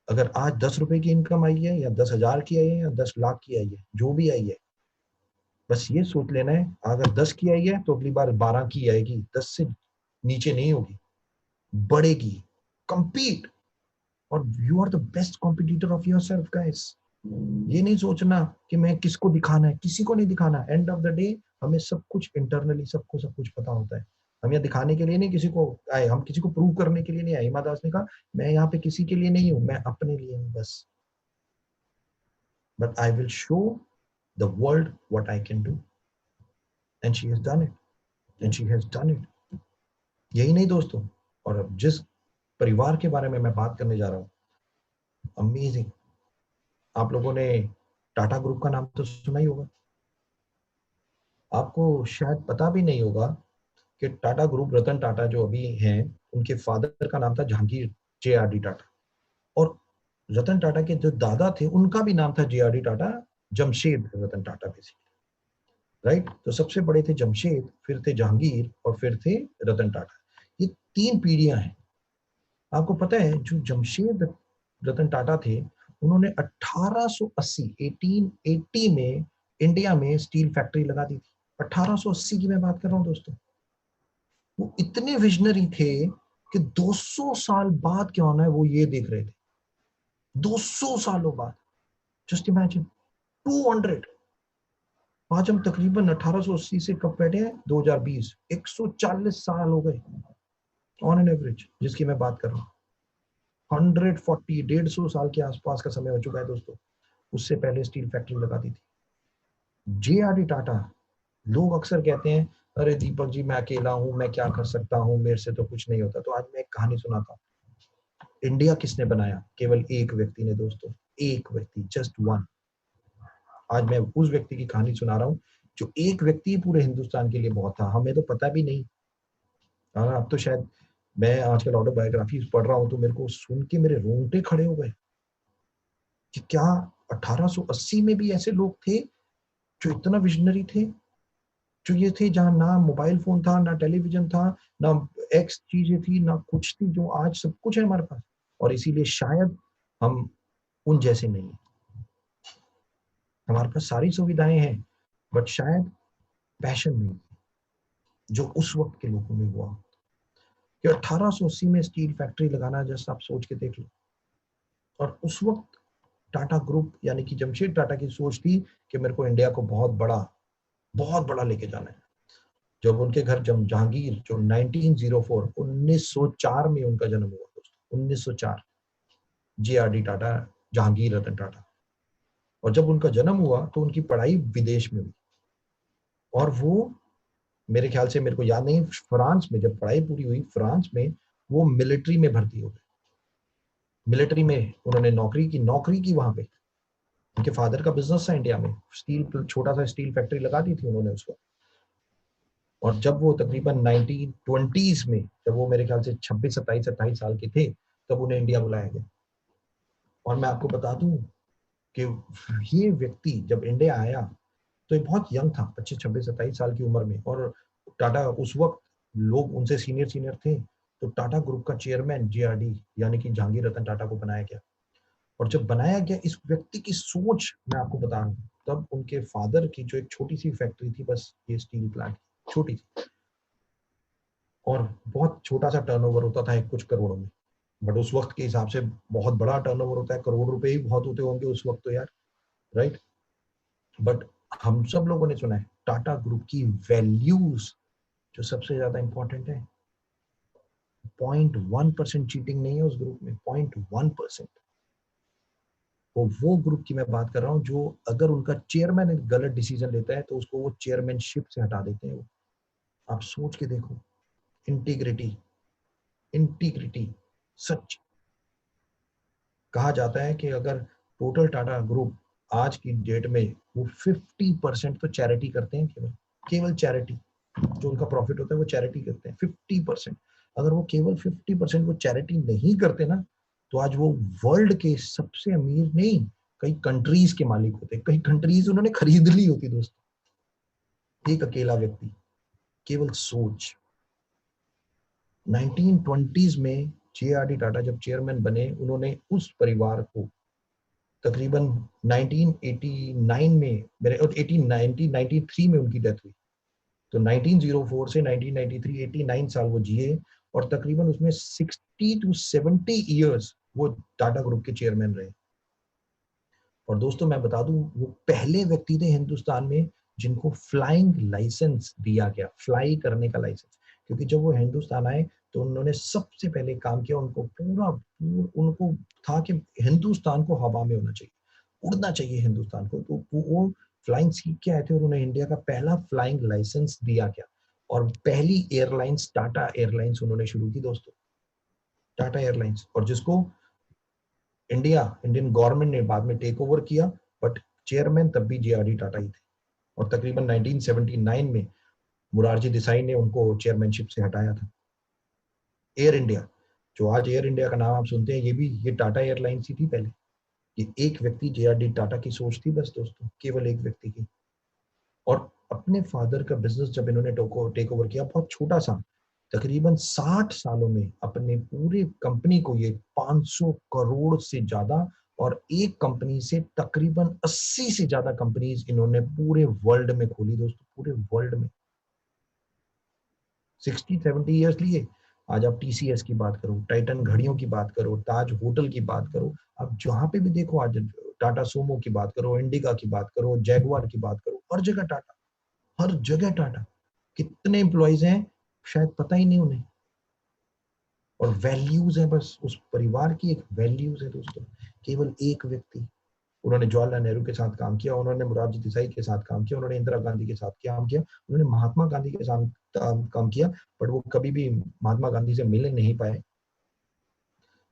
Speaker 1: अगर आज 10 रुपए की इनकम आई है, या 10,000 की आई है, या 10 लाख की आई है, जो भी आई है, बस ये सोच लेना है, अगर 10 की आई है तो अगली बार 12 की आएगी, 10 से नीचे नहीं होगी, बढ़ेगी। compete, और you are the best competitor of yourself guys. ये नहीं सोचना कि मैं किसको दिखाना है, किसी को नहीं दिखाना। एंड ऑफ द डे हमें सब कुछ इंटरनली, सबको सब कुछ पता होता है। हम यहाँ दिखाने के लिए नहीं किसी को आए, हम किसी को प्रूव करने के लिए नहीं आए। हिमा दास ने कहा मैं यहाँ पे किसी के लिए नहीं हूँ, मैं अपने लिए हूँ बस। But I will show the world what I can do, and she has done it, and she has done it. यही नहीं दोस्तों, और अब जिस परिवार के बारे में मैं बात करने जा रहा हूँ, अमेजिंग। आप लोगों ने टाटा ग्रुप का नाम तो सुना ही होगा, आपको शायद पता भी नहीं होगा कि टाटा ग्रुप, रतन टाटा जो अभी हैं, उनके फादर का नाम था जहांगीर JRD टाटा, और रतन टाटा के जो दादा थे उनका भी नाम था JRD Tata, Jamshed Ratan Tata basically, right. तो सबसे बड़े थे जमशेद, फिर थे जहांगीर, और फिर थे रतन टाटा। ये 3 पीढ़ियां हैं। आपको पता है जो जमशेद रतन टाटा थे, उन्होंने 1880 1880 में इंडिया में स्टील फैक्ट्री लगा दी थी। 1880 की मैं बात कर रहा हूँ दोस्तों। वो इतने विजनरी थे कि 200 साल बाद क्या होना है वो ये देख रहे थे, 200 सालों बाद। Just imagine, 200। आज हम तकरीबन 1880 से कब बैठे हैं, 2020, 140 साल हो गए ऑन एन एवरेज जिसकी मैं बात कर रहा हूँ। 140, 150 साल के आसपास का समय हो चुका है दोस्तों। उससे पहले स्टील फैक्ट्री लगा दी थी JRD टाटा। लोग अक्सर कहते हैं अरे दीपक जी मैं अकेला हूं, मैं क्या कर सकता हूं, मेरे से तो कुछ नहीं होता। तो आज मैं एक कहानी सुनाता हूँ। इंडिया किसने बनाया? केवल एक व्यक्ति ने दोस्तों, एक व्यक्ति, जस्ट वन। आज मैं उस व्यक्ति की कहानी सुना रहा हूँ, जो एक व्यक्ति पूरे हिंदुस्तान के लिए बहुत था, हमें तो पता भी नहीं। हाँ, अब तो शायद मैं आजकल ऑटोबायोग्राफी पढ़ रहा हूँ तो मेरे को सुन के मेरे रोंगटे खड़े हो गए कि क्या 1880 में भी ऐसे लोग थे जो इतना विजनरी थे, जो ये थे जहाँ ना मोबाइल फोन था, ना टेलीविजन था, ना एक्स चीजें थी, ना कुछ थी, जो आज सब कुछ है हमारे पास। और इसीलिए शायद हम उन जैसे नहीं हैं। हमारे पास सारी सुविधाएं हैं, बट शायद पैशन नहीं जो उस वक्त के लोगों में हुआ। कि 1880 में स्टील फैक्ट्री लगाना, जैसा आप सोच के देख लो। और उस वक्त टाटा ग्रुप यानी कि जमशेद टाटा की सोच थी कि मेरे को इंडिया को बहुत बड़ा लेके जाना है। जब उनके घर जहांगीर, जो 1904 1904 में उनका जन्म हुआ दोस्तों, 1904, JRD टाटा, जहांगीर रतन टाटा। और जब उनका जन्म हुआ तो उनकी पढ़ाई विदेश में हुई, और वो मेरे ख्याल से, मेरे को याद नहीं, फ्रांस में जब पढ़ाई पूरी हुई, फ्रांस में वो मिलिट्री में भर्ती हो गए। मिलिट्री में उन्होंने नौकरी की वहां पे। उनके फादर का बिजनेस था इंडिया में, स्टील, छोटा सा स्टील फैक्ट्री लगा दी थी उन्होंने उसको। और जब वो तकरीबन 1920s में, जब वो मेरे ख्याल से 26, 27, 28 साल के थे, तब उन्हें इंडिया बुलाया गया। और मैं आपको बता दूं कि ये व्यक्ति जब इंडिया आया तो ये बहुत यंग था, 25, 26, 27 साल की उम्र में। और टाटा उस वक्त, लोग उनसे सीनियर सीनियर थे, तो टाटा ग्रुप का चेयरमैन जेआरडी यानी कि जहांगीर रतन टाटा को बनाया गया। और जब बनाया गया, इस व्यक्ति की सोच मैं आपको बता रहा हूँ, तब उनके फादर की जो एक छोटी सी फैक्ट्री थी, बस ये स्टील प्लांट, छोटी सी, और बहुत छोटा सा टर्नओवर होता था, कुछ करोड़ों में। बट उस वक्त के हिसाब से बहुत बड़ा टर्नओवर होता है, करोड़ रुपए ही बहुत होते होंगे उस वक्त तो यार, राइट। बट हम सब लोगों ने सुना है टाटा ग्रुप की वैल्यूज जो सबसे ज्यादा इंपॉर्टेंट है। 0.1% चीटिंग नहीं है उस ग्रुप में, 0.1%। वो ग्रुप की मैं बात कर रहा हूँ, जो अगर उनका चेयरमैन एक गलत डिसीजन लेता है तो उसको वो चेयरमैनशिप से हटा देते हैं वो। आप सोच के देखो, इंटीग्रिटी, इंटीग्रिटी, सच। कहा जाता है कि अगर टोटल टाटा ग्रुप आज की डेट में वो 50% तो चैरिटी करते हैं, केवल केवल चैरिटी, जो उनका प्रॉफिट होता है वो चैरिटी करते हैं 50%। अगर वो केवल 50% वो चैरिटी नहीं करते ना, तो आज वो वर्ल्ड के सबसे अमीर नहीं, कई कंट्रीज के मालिक होते, कई कंट्रीज उन्होंने खरीद ली होती दोस्तों। एक अकेला व्यक्ति, केवल सोच। 1920s में जेआरडी टाटा जब चेयरमैन बने, उन्होंने उस परिवार को तकरीबन 1989 में, मेरे 1993 में उनकी डेथ हुई, तो 1904 से 1993, 89 साल वो जिए। और तकरीबन उसमें 60 to 70 ईयर्स वो टाटा ग्रुप के चेयरमैन रहे। और दोस्तों मैं बता दूं, वो पहले व्यक्ति थे हिंदुस्तान में जिनको फ्लाइंग लाइसेंस दिया गया, फ्लाई करने का लाइसेंस। क्योंकि जब वो हिंदुस्तान आए तो उन्होंने सबसे पहले काम किया, उनको था कि हिंदुस्तान को हवा में होना चाहिए, उड़ना चाहिए हिंदुस्तान को। तो वो फ्लाइंग सीख के आए थे और उन्हें इंडिया का पहला फ्लाइंग लाइसेंस दिया गया। और पहली एयरलाइंस टाटा एयरलाइंस उन्होंने शुरू की दोस्तों, टाटा एयरलाइंस, और जिसको इंडियन गवर्नमेंट ने बाद में टेक ओवर किया। बट चेयरमैन तब भी जेआरडी टाटा ही थे। और तकरीबन 1979 में मुरारजी देसाई ने उनको चेयरमैनशिप से हटाया था। एयर इंडिया, जो आज एयर इंडिया का नाम आप सुनते हैं, ये टाटा एयरलाइंस ही थी पहले। ये एक व्यक्ति जेआरडी टाटा की सोच थी बस दोस्तों, केवल एक व्यक्ति की। और अपने फादर का बिजनेस जब इन्होंने टेक ओवर किया, बहुत छोटा सा, तकरीबन 60 सालों में अपने पूरे कंपनी को ये 500 करोड़ से ज्यादा, और एक कंपनी से तकरीबन 80 से ज्यादा कंपनीज इन्होंने पूरे वर्ल्ड में खोली दोस्तों, पूरे वर्ल्ड में। 60-70 ईयर्स लिए। आज आप टीसीएस की बात करो, टाइटन घड़ियों की बात करो, ताज होटल की बात करो, आप जहां पे भी देखो, आज टाटा सोमो की बात करो, इंडिका की बात करो, जैगवार की बात करो, हर जगह टाटा, हर जगह टाटा। कितने एम्प्लॉयज हैं शायद पता ही नहीं उन्हें। और वैल्यूज है, बस उस परिवार की एक वैल्यूज है दोस्तों, केवल एक व्यक्ति। उन्होंने जवाहरलाल नेहरू के साथ काम किया, उन्होंने मोरारजी देसाई के साथ काम किया, उन्होंने इंदिरा गांधी के साथ काम किया, उन्होंने महात्मा गांधी के साथ काम किया। बट वो कभी भी महात्मा गांधी से मिलने नहीं पाए।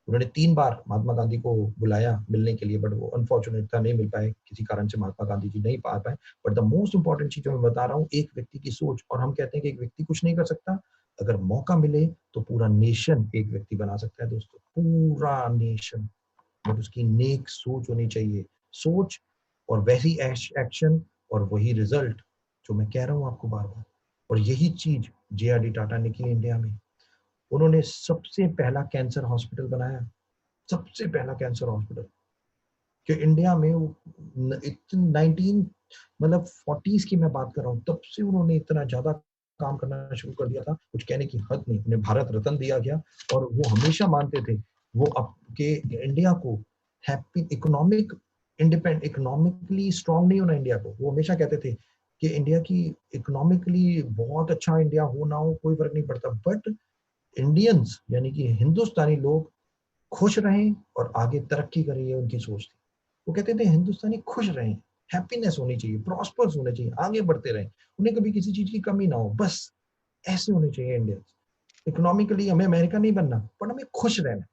Speaker 1: उन्होंने 3 बार महात्मा गांधी को बुलाया मिलने के लिए, बट वो अनफॉर्चुनेट था, नहीं मिल पाए किसी कारण से, महात्मा गांधी जी नहीं पा पाए। बट द मोस्ट इंपॉर्टेंट चीज जो मैं बता रहा हूँ, एक व्यक्ति की सोच। और हम कहते हैं कि एक व्यक्ति कुछ नहीं कर सकता, अगर मौका मिले तो पूरा नेशन एक व्यक्ति बना सकता है दोस्तों, पूरा नेशन। बट उसकी नेक सोच होनी चाहिए, सोच, और वैसी एक्शन, और वही रिजल्ट जो मैं कह रहा हूँ आपको बार बार। और यही चीज जेआरडी टाटा ने की इंडिया में। उन्होंने सबसे पहला कैंसर हॉस्पिटल बनाया, सबसे पहला कैंसर हॉस्पिटल, कि इंडिया में 19 मतलब 40s की मैं बात कर रहा हूँ, तब से उन्होंने इतना ज्यादा काम करना शुरू कर दिया था, कुछ कहने की हद नहीं। उन्हें भारत रत्न दिया गया। और वो हमेशा मानते थे, वो आपके इंडिया को happy economic independent, economically strong नहीं होना इंडिया को। वो हमेशा कहते थे कि इंडिया की इकोनॉमिकली बहुत अच्छा इंडिया हो ना हो कोई फर्क नहीं पड़ता, बट इंडियंस यानी कि हिंदुस्तानी लोग खुश रहें और आगे तरक्की करें, ये उनकी सोच थी। वो कहते थे हिंदुस्तानी खुश रहें, हैप्पीनेस होनी चाहिए, प्रॉस्पर्स होने चाहिए, आगे बढ़ते रहें, उन्हें कभी किसी चीज की कमी ना हो, बस ऐसे होने चाहिए इंडियंस। इकोनॉमिकली हमें अमेरिका नहीं बनना, पर हमें खुश रहना,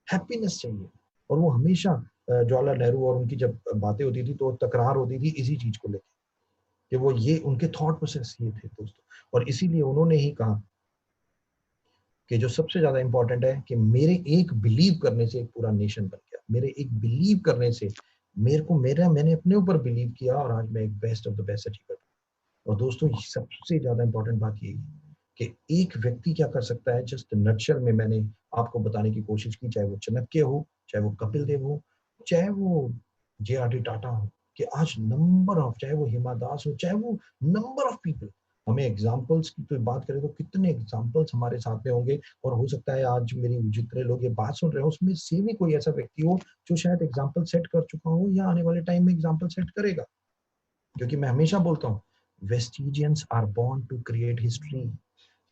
Speaker 1: हैप्पीनेस चाहिए। और वो हमेशा जवाहरलाल नेहरू और उनकी जब बातें होती थी तो तकरार होती थी इसी चीज को लेकर, कि वो ये उनके थॉट प्रोसेस ये थे दोस्तों। और इसीलिए उन्होंने ही कहा कि जो सबसे ज्यादा इंपॉर्टेंट है कि मेरे एक बिलीव करने से एक पूरा नेशन बन गया, मेरे एक बिलीव करने से मैंने अपने ऊपर बिलीव किया और आज मैं एक best of the best achiever हूं। और दोस्तों सबसे ज्यादा इंपॉर्टेंट बात यही है कि एक व्यक्ति क्या कर सकता है, जस्ट नटशल में मैंने आपको बताने की कोशिश की, चाहे वो चाणक्य हो, चाहे वो कपिल देव हो, चाहे वो जे.आर.डी. टाटा हो, कि आज नंबर ऑफ, चाहे वो हिमा दास हो, चाहे वो नंबर ऑफ पीपल, हमें एग्जाम्पल्स की तो बात करें तो कितने एग्जाम्पल्स हमारे साथ में होंगे। और हो सकता है आज मेरी जितने लोग ये बात सुन रहे हो उसमें से भी कोई ऐसा व्यक्ति हो जो शायद एग्जाम्पल सेट कर चुका हो या आने वाले टाइम में एग्जाम्पल सेट करेगा। क्योंकि मैं हमेशा बोलता हूँ, Vestigians are born to create history.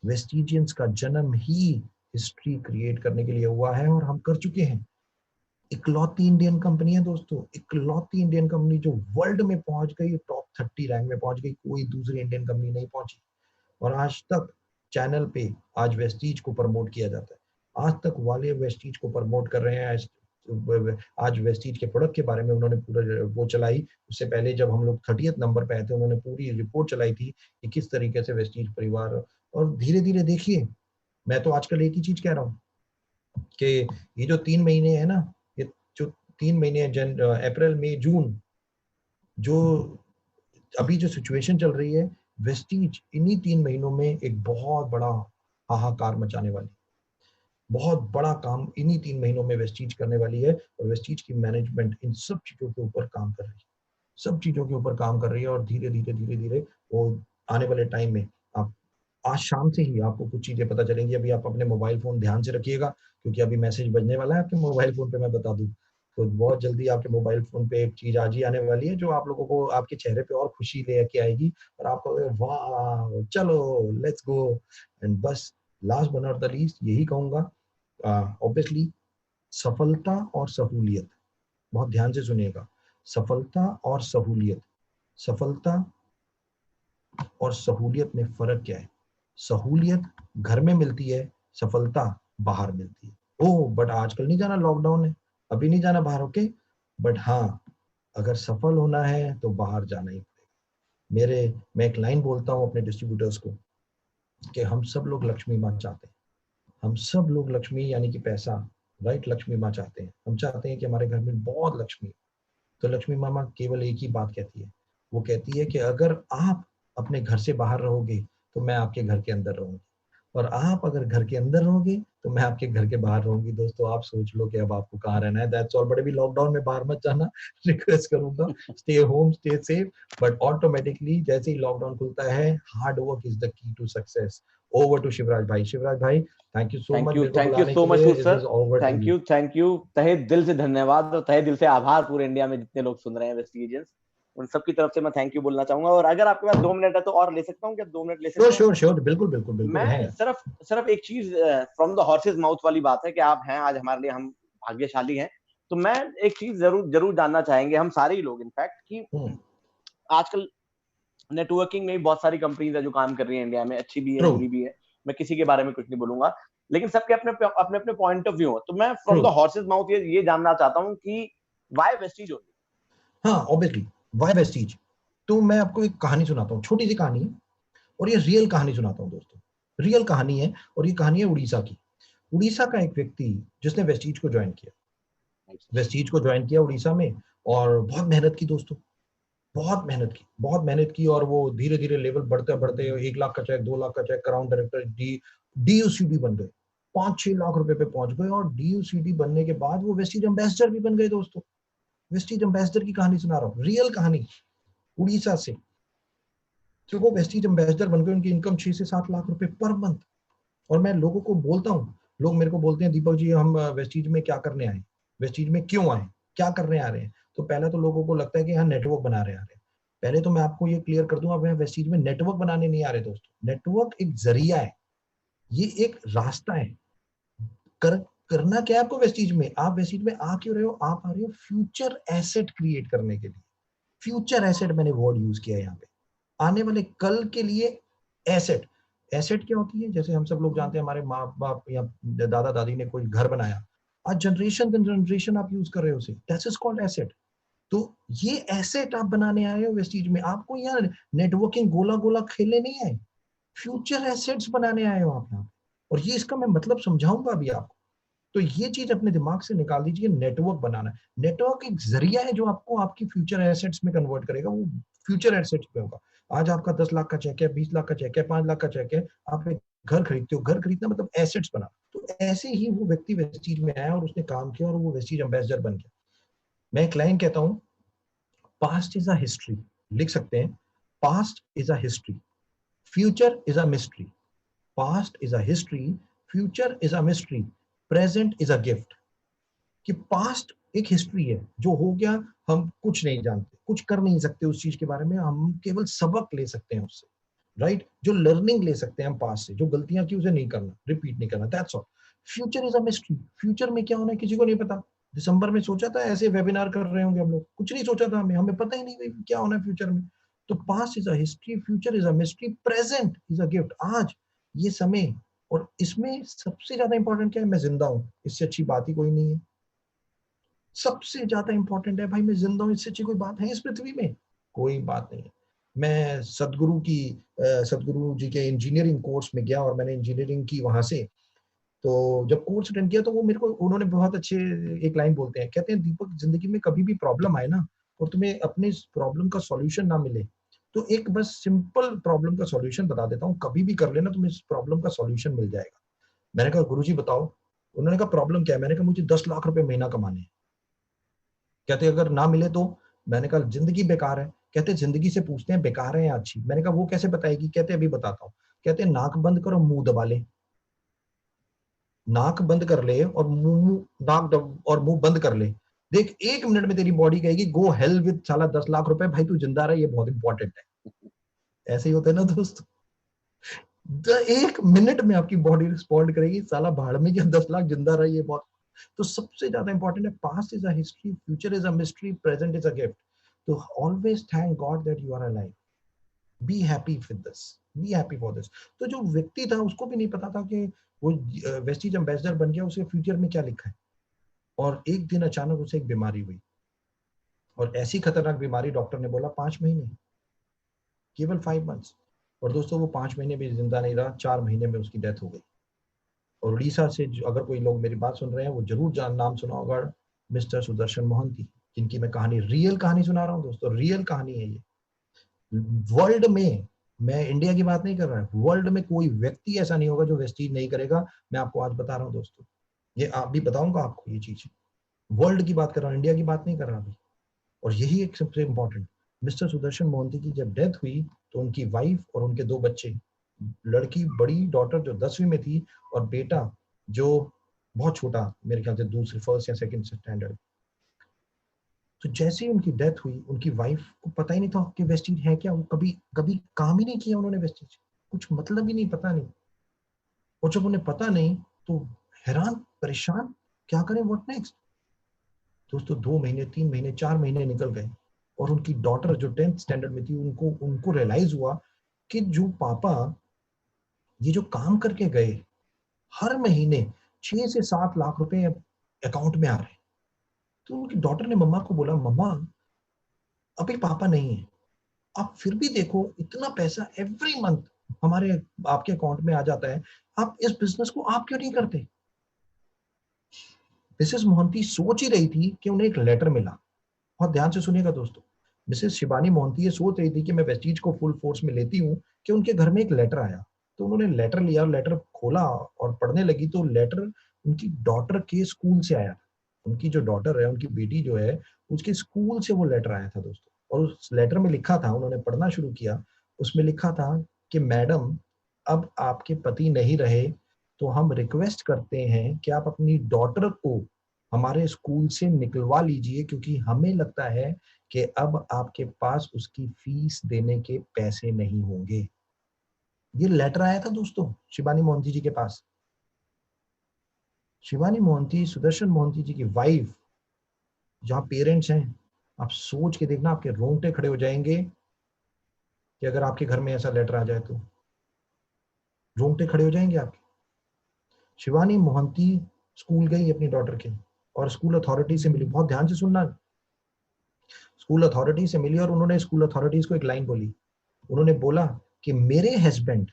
Speaker 1: Vestigians का जन्म ही हिस्ट्री क्रिएट करने के लिए हुआ है और हम कर चुके हैं। इकलौती इंडियन कंपनी है दोस्तों, इकलौती इंडियन कंपनी जो वर्ल्ड में पहुंच गई, टॉप 30 रैंक में पहुंच गई, कोई दूसरी इंडियन कंपनी नहीं पहुंची। और आज तक चैनल पे आज वेस्टीज को प्रमोट किया जाता है, आज तक वाले वेस्टीज को प्रमोट कर रहे हैं। आज वेस्टीज के प्रोडक्ट के बारे में उन्होंने पूरा वो चलाई। उससे पहले जब हम लोग 30th नंबर पे आए थे, उन्होंने पूरी रिपोर्ट चलाई थी कि किस तरीके से वेस्टीज परिवार। और धीरे धीरे देखिए, मैं तो आजकल एक ही चीज कह रहा हूँ कि ये जो 3 महीने है ना, ये जो 3 महीने अप्रैल मई जून, जो अभी जो सिचुएशन चल रही है, वेस्टीज इन्हीं 3 महीनों में एक बहुत बड़ा हाहाकार मचाने वाली, बहुत बड़ा काम इन्हीं 3 महीनों में वेस्टीज करने वाली है। और वेस्टीज की मैनेजमेंट इन सब चीजों के ऊपर काम कर रही है, सब चीजों के ऊपर काम कर रही है। और धीरे धीरे वो आने वाले टाइम में आप आज शाम से ही आपको कुछ चीजें पता चलेंगी। अभी आप अपने मोबाइल फोन ध्यान से रखिएगा, क्योंकि अभी मैसेज बजने वाला है आपके मोबाइल फोन पे, मैं बता दूं। तो बहुत जल्दी आपके मोबाइल फोन पे एक चीज आज ही आने वाली है जो आप लोगों को आपके चेहरे पे और खुशी लेके आएगी, और आप कहोगे वाह चलो लेट्स गो। एंड बस last but not the least यही कहूंगा, ऑब्वियसली सफलता और सहूलियत, बहुत ध्यान से सुनिएगा, सफलता और सहूलियत, सफलता और सहूलियत में फर्क क्या है? सहूलियत घर में मिलती है, सफलता बाहर मिलती है। ओह बट आजकल नहीं जाना, लॉकडाउन है, अभी नहीं जाना बाहर, ओके। बट हाँ, अगर सफल होना है तो बाहर जाना ही पड़ेगा। मैं एक लाइन बोलता हूँ अपने डिस्ट्रीब्यूटर्स को कि हम सब लोग लक्ष्मी माँ चाहते हैं, हम सब लोग लक्ष्मी यानी कि पैसा, राइट, लक्ष्मी माँ चाहते हैं। हम चाहते हैं कि हमारे घर में बहुत लक्ष्मी। तो लक्ष्मी मामा केवल एक ही बात कहती है, वो कहती है कि अगर आप अपने घर से बाहर रहोगे तो मैं आपके घर के अंदर रहूंगी, और आप अगर घर के अंदर रहोगे तो मैं आपके घर के बाहर रहूंगी। दोस्तों आप सोच लो कि अब आपको कहाँ रहना है। That's all. बट अभी लॉकडाउन में बाहर मत जाना, रिक्वेस्ट करूंगा, stay home, stay safe. But automatically जैसे ही लॉकडाउन खुलता है, hard work is the key to success. Over to Shivraj भाई। शिवराज भाई थैंक यू सो मच मेरे को
Speaker 2: थैंक यू
Speaker 1: बुलाने
Speaker 2: सो
Speaker 1: के
Speaker 2: मच
Speaker 1: लिए।
Speaker 2: Sir.
Speaker 1: It is over to you.
Speaker 2: Thank you तहे दिल से धन्यवाद और तहे दिल से आभार पूरे इंडिया में जितने लोग सुन रहे हैं वेस्टिजियंस, उन सबकी तरफ से मैं थैंक यू बोलना चाहूंगा। और अगर आपके पास 2 मिनट है तो और ले सकता हूँ क्या? 2 मिनट ले
Speaker 1: श्योर
Speaker 2: सकते हैं?
Speaker 1: श्योर श्योर, बिल्कुल बिल्कुल बिल्कुल
Speaker 2: मैं
Speaker 1: है।
Speaker 2: सिर्फ सिर्फ एक चीज, फ्रॉम द हॉर्सेज माउथ वाली बात है कि आप हैं आज हमारे लिए, हम भाग्यशाली हैं। तो मैं एक चीज जरूर जरूर जानना चाहेंगे हम सारे ही लोग इनफैक्ट, कि आजकल नेटवर्किंग में भी बहुत सारी कंपनीज है जो काम कर रही है इंडिया में, अच्छी भी है
Speaker 1: ट्रू
Speaker 2: बुरी भी है, मैं किसी के बारे में कुछ नहीं बोलूंगा, लेकिन सबके अपने अपने अपने पॉइंट ऑफ व्यू है। तो मैं
Speaker 1: true.
Speaker 2: From the horse's mouth ये जानना चाहता हूँ कि वाई वेस्टीज ओनली?
Speaker 1: हाँ ऑब्वियसली, वाई वेस्टीज। तो मैं आपको एक कहानी सुनाता हूँ, छोटी सी कहानी है, और ये रियल कहानी सुनाता हूँ दोस्तों, रियल कहानी है। और ये कहानी है उड़ीसा की। उड़ीसा का एक व्यक्ति जिसने वेस्टीज को ज्वाइन किया, वेस्टीज को ज्वाइन किया उड़ीसा में, और बहुत मेहनत की दोस्तों, बहुत मेहनत की, बहुत मेहनत की। और वो धीरे धीरे लेवल बढ़ते बढ़ते 1 लाख का चेक, 2 लाख का चेक, क्राउन डायरेक्टर, डीयूसीडी बन गए, 5-6 लाख रुपए पे पहुंच गए। और डीयूसीडी बनने के बाद वो वेस्टीज एम्बेसडर भी बन गए दोस्तों। वेस्टीज एम्बेसडर की कहानी सुना रहा हूँ, रियल कहानी, उड़ीसा से। तो वो वेस्टीज एम्बेसडर बन गए, उनकी इनकम 6 से 7 लाख रुपए पर मंथ। और मैं लोगों को बोलता हूँ, लोग मेरे को बोलते हैं दीपक जी हम वेस्टीज में क्या करने आए, वेस्टीज में क्यों आए, क्या करने आ रहे हैं। तो पहले तो लोगों को लगता है कि यहाँ नेटवर्क बना रहे आ रहे हैं। पहले तो मैं आपको ये क्लियर कर दूं, अब वेस्टीज में नेटवर्क बनाने नहीं आ रहे दोस्तों। नेटवर्क एक जरिया है, ये एक रास्ता है। कर करना क्या है आपको वेस्टीज में? आप वेस्टीज में आ क्यों रहे हो? आप आ रहे हो फ्यूचर एसेट क्रिएट करने के लिए। फ्यूचर एसेट मैंने वर्ड यूज किया है यहाँ पे, आने वाले कल के लिए एसेट। एसेट क्या होती है? जैसे हम सब लोग जानते हैं, हमारे माँ बाप या दादा दादी ने कोई घर बनाया, आज जनरेशन जनरेशन आप यूज कर रहे हो उसे, दैट इज कॉल्ड एसेट। तो ये एसेट आप बनाने आए हो वेस्टीज में, आपको यहाँ नेटवर्किंग गोला गोला खेलने नहीं आए, फ्यूचर एसेट्स बनाने आए हो आप यहाँ। और ये इसका मैं मतलब समझाऊंगा अभी आपको। तो ये चीज अपने दिमाग से निकाल दीजिए, नेटवर्क बनाना है। नेटवर्क एक जरिया है जो आपको आपकी फ्यूचर एसेट्स में कन्वर्ट करेगा, वो फ्यूचर एसेट्स में होगा। आज आपका 10 लाख का चेक है, 20 लाख का चेक है, 5 लाख का चेक है, आप एक घर खरीदते हो, घर खरीदना मतलब एसेट्स बना। तो ऐसे ही वो व्यक्ति वेस्टीज में आया और उसने काम किया और वो वेस्टीज एम्बेसडर बन गया। मैं एक लाइन कहता हूँ, पास्ट इज अ हिस्ट्री, लिख सकते हैं, past is a history, future is a mystery. Past is a history, future is a mystery, present is a gift. कि पास्ट एक हिस्ट्री है, जो हो गया हम कुछ नहीं जानते, कुछ कर नहीं सकते उस चीज के बारे में, हम केवल सबक ले सकते हैं उससे, राइट? जो लर्निंग ले सकते हैं हम पास्ट से, जो गलतियां की उसे नहीं करना, रिपीट नहीं करना, that's all. Future is a mystery, future में क्या होना है किसी को नहीं पता। दिसंबर में सोचा था ऐसे वेबिनार कर रहे होंगे हम लोग, कुछ नहीं सोचा था, हमें हमें पता ही नहीं भाई क्या होना है फ्यूचर में। तो past is a history, future is a mystery, present is a gift. आज ये समय, और इसमें सबसे ज्यादा इंपॉर्टेंट क्या है? मैं जिंदा हूं, इससे अच्छी बात ही कोई नहीं है। सबसे ज्यादा इंपॉर्टेंट है भाई, मैं जिंदा हूं, इससे अच्छी कोई बात है इस पृथ्वी में? कोई बात नहीं है। मैं सदगुरु जी के इंजीनियरिंग कोर्स में गया और मैंने इंजीनियरिंग की वहां से। तो जब कोर्स अटेंड किया तो वो मेरे को उन्होंने बहुत अच्छे एक लाइन बोलते हैं, कहते हैं, दीपक, जिंदगी में कभी भी प्रॉब्लम आए ना और तुम्हें अपने प्रॉब्लम का सॉल्यूशन ना मिले, तो एक बस सिंपल प्रॉब्लम का सॉल्यूशन बता देता हूँ, कभी भी कर लेना, तुम्हें इस प्रॉब्लम का सॉल्यूशन मिल जाएगा। मैंने कहा गुरुजी बताओ। उन्होंने कहा प्रॉब्लम क्या है? मैंने कहा मुझे 10 लाख रुपए महीना कमाने हैं। कहते अगर ना मिले तो? मैंने कहा जिंदगी बेकार है। कहते जिंदगी से पूछते हैं बेकार है या अच्छी? मैंने कहा वो कैसे बताएगी? कहते अभी बताता हूँ। कहते नाक बंद करो, मुंह दबा ले। नाक बंद कर ले और और मुंह बंद कर ले, देख 1 मिनट में तेरी बॉडी कहेगी गो हेल विद साला 10 लाख रुपए, भाई तू जिंदा रहा, ये बहुत इंपॉर्टेंट है। ऐसे ही होता है ना दोस्त? 1 मिनट में आपकी बॉडी रिस्पॉन्ड करेगी, साला भाड़ में क्या 10 लाख, जिंदा रहा, ये बहुत। तो सबसे ज्यादा इंपॉर्टेंट है, past is a history, future is a mystery, present is a gift. तो always thank God that you are alive, be happy with this, be happy for this. तो जो व्यक्ति था उसको भी नहीं पता था कि वो वेस्टीज एम्बेसडर बन गया, उसके फ्यूचर में क्या लिखा है। और एक दिन अचानक उसे एक बीमारी हुई, और ऐसी खतरनाक बीमारी, डॉक्टर ने बोला 5 महीने, केवल 5 मंथ्स। और दोस्तों वो 5 महीने भी जिंदा नहीं रहा, 4 महीने में उसकी डेथ हो गई। और उड़ीसा से अगर कोई लोग मेरी बात सुन रहे हैं, वो जरूर नाम सुना होगा, मिस्टर सुदर्शन मोहंती, जिनकी मैं कहानी, रियल कहानी सुना रहा हूँ दोस्तों, रियल कहानी है ये। वर्ल्ड में, मैं इंडिया की बात नहीं कर रहा, वर्ल्ड में कोई व्यक्ति ऐसा नहीं होगा जो वेस्टीज नहीं करेगा। मैं आपको आज बता रहा हूँ दोस्तों, ये आप भी बताऊंगा आपको ये चीज। वर्ल्ड की बात कर रहा हूँ, इंडिया की बात नहीं कर रहा अभी। और यही एक सबसे इंपॉर्टेंट, मिस्टर सुदर्शन मोहंती की जब डेथ हुई तो उनकी वाइफ और उनके 2 बच्चे, लड़की बड़ी डॉटर जो 10वीं में थी, और बेटा जो बहुत छोटा, मेरे ख्याल से दूसरे फर्स्ट या सेकंड स्टैंडर्ड। तो जैसे ही उनकी डेथ हुई, उनकी वाइफ को पता ही नहीं था कि वेस्टीज है क्या, वो कभी कभी काम ही नहीं किया उन्होंने वेस्टीज, कुछ मतलब ही नहीं, पता नहीं। और जब उन्हें पता नहीं तो हैरान परेशान, क्या करें, व्हाट नेक्स्ट। दोस्तों 2 महीने, 3 महीने, 4 महीने निकल गए, और उनकी डॉटर जो 10th स्टैंडर्ड में थी, उनको उनको रियलाइज हुआ कि जो पापा ये जो काम करके गए, हर महीने 6 से 7 लाख रुपए अकाउंट में आ रहे हैं। तो उनकी डॉटर ने मम्मा को बोला, मम्मा अभी पापा नहीं है, आप फिर भी देखो इतना पैसा एवरी मंथ हमारे आपके अकाउंट में आ जाता है, आप इस बिजनेस को आप क्यों नहीं करते? मिसेस मोहंती सोच ही रही थी कि उन्हें एक लेटर मिला। बहुत ध्यान से सुनिएगा दोस्तों, मिसेस शिबानी मोहंती ये सोच रही थी कि मैं वेस्टीज को फुल फोर्स में लेती हूँ, कि उनके घर में एक लेटर आया। तो उन्होंने लेटर लिया, लेटर खोला और पढ़ने लगी, तो लेटर उनकी डॉटर के स्कूल से आया। उनकी जो डॉटर है, उनकी बेटी जो है, उसके स्कूल से वो लेटर आया था दोस्तों। और उस लेटर में लिखा था, उन्होंने पढ़ना शुरू किया, उसमें लिखा था कि मैडम, अब आपके पति नहीं रहे, तो हम रिक्वेस्ट करते हैं कि आप अपनी डॉटर को हमारे स्कूल से निकलवा लीजिए, क्योंकि हमें लगता है कि अब आपके पास उसकी फीस देने के पैसे नहीं होंगे। ये लेटर आया था दोस्तों शिबानी मोहंती जी के पास। शिवानी मोहंती, सुदर्शन मोहंती जी की वाइफ, जहाँ पेरेंट्स हैं, आप सोच के देखना, आपके रोंगटे खड़े हो जाएंगे कि अगर आपके घर में ऐसा लेटर आ जाए तो रोंगटे खड़े हो जाएंगे आपके। शिवानी मोहंती स्कूल गई अपनी डॉटर के और स्कूल अथॉरिटी से मिली, बहुत ध्यान से सुनना, स्कूल अथॉरिटी से मिली और उन्होंने स्कूल अथॉरिटीज को एक लाइन बोली। उन्होंने बोला कि मेरे हस्बैंड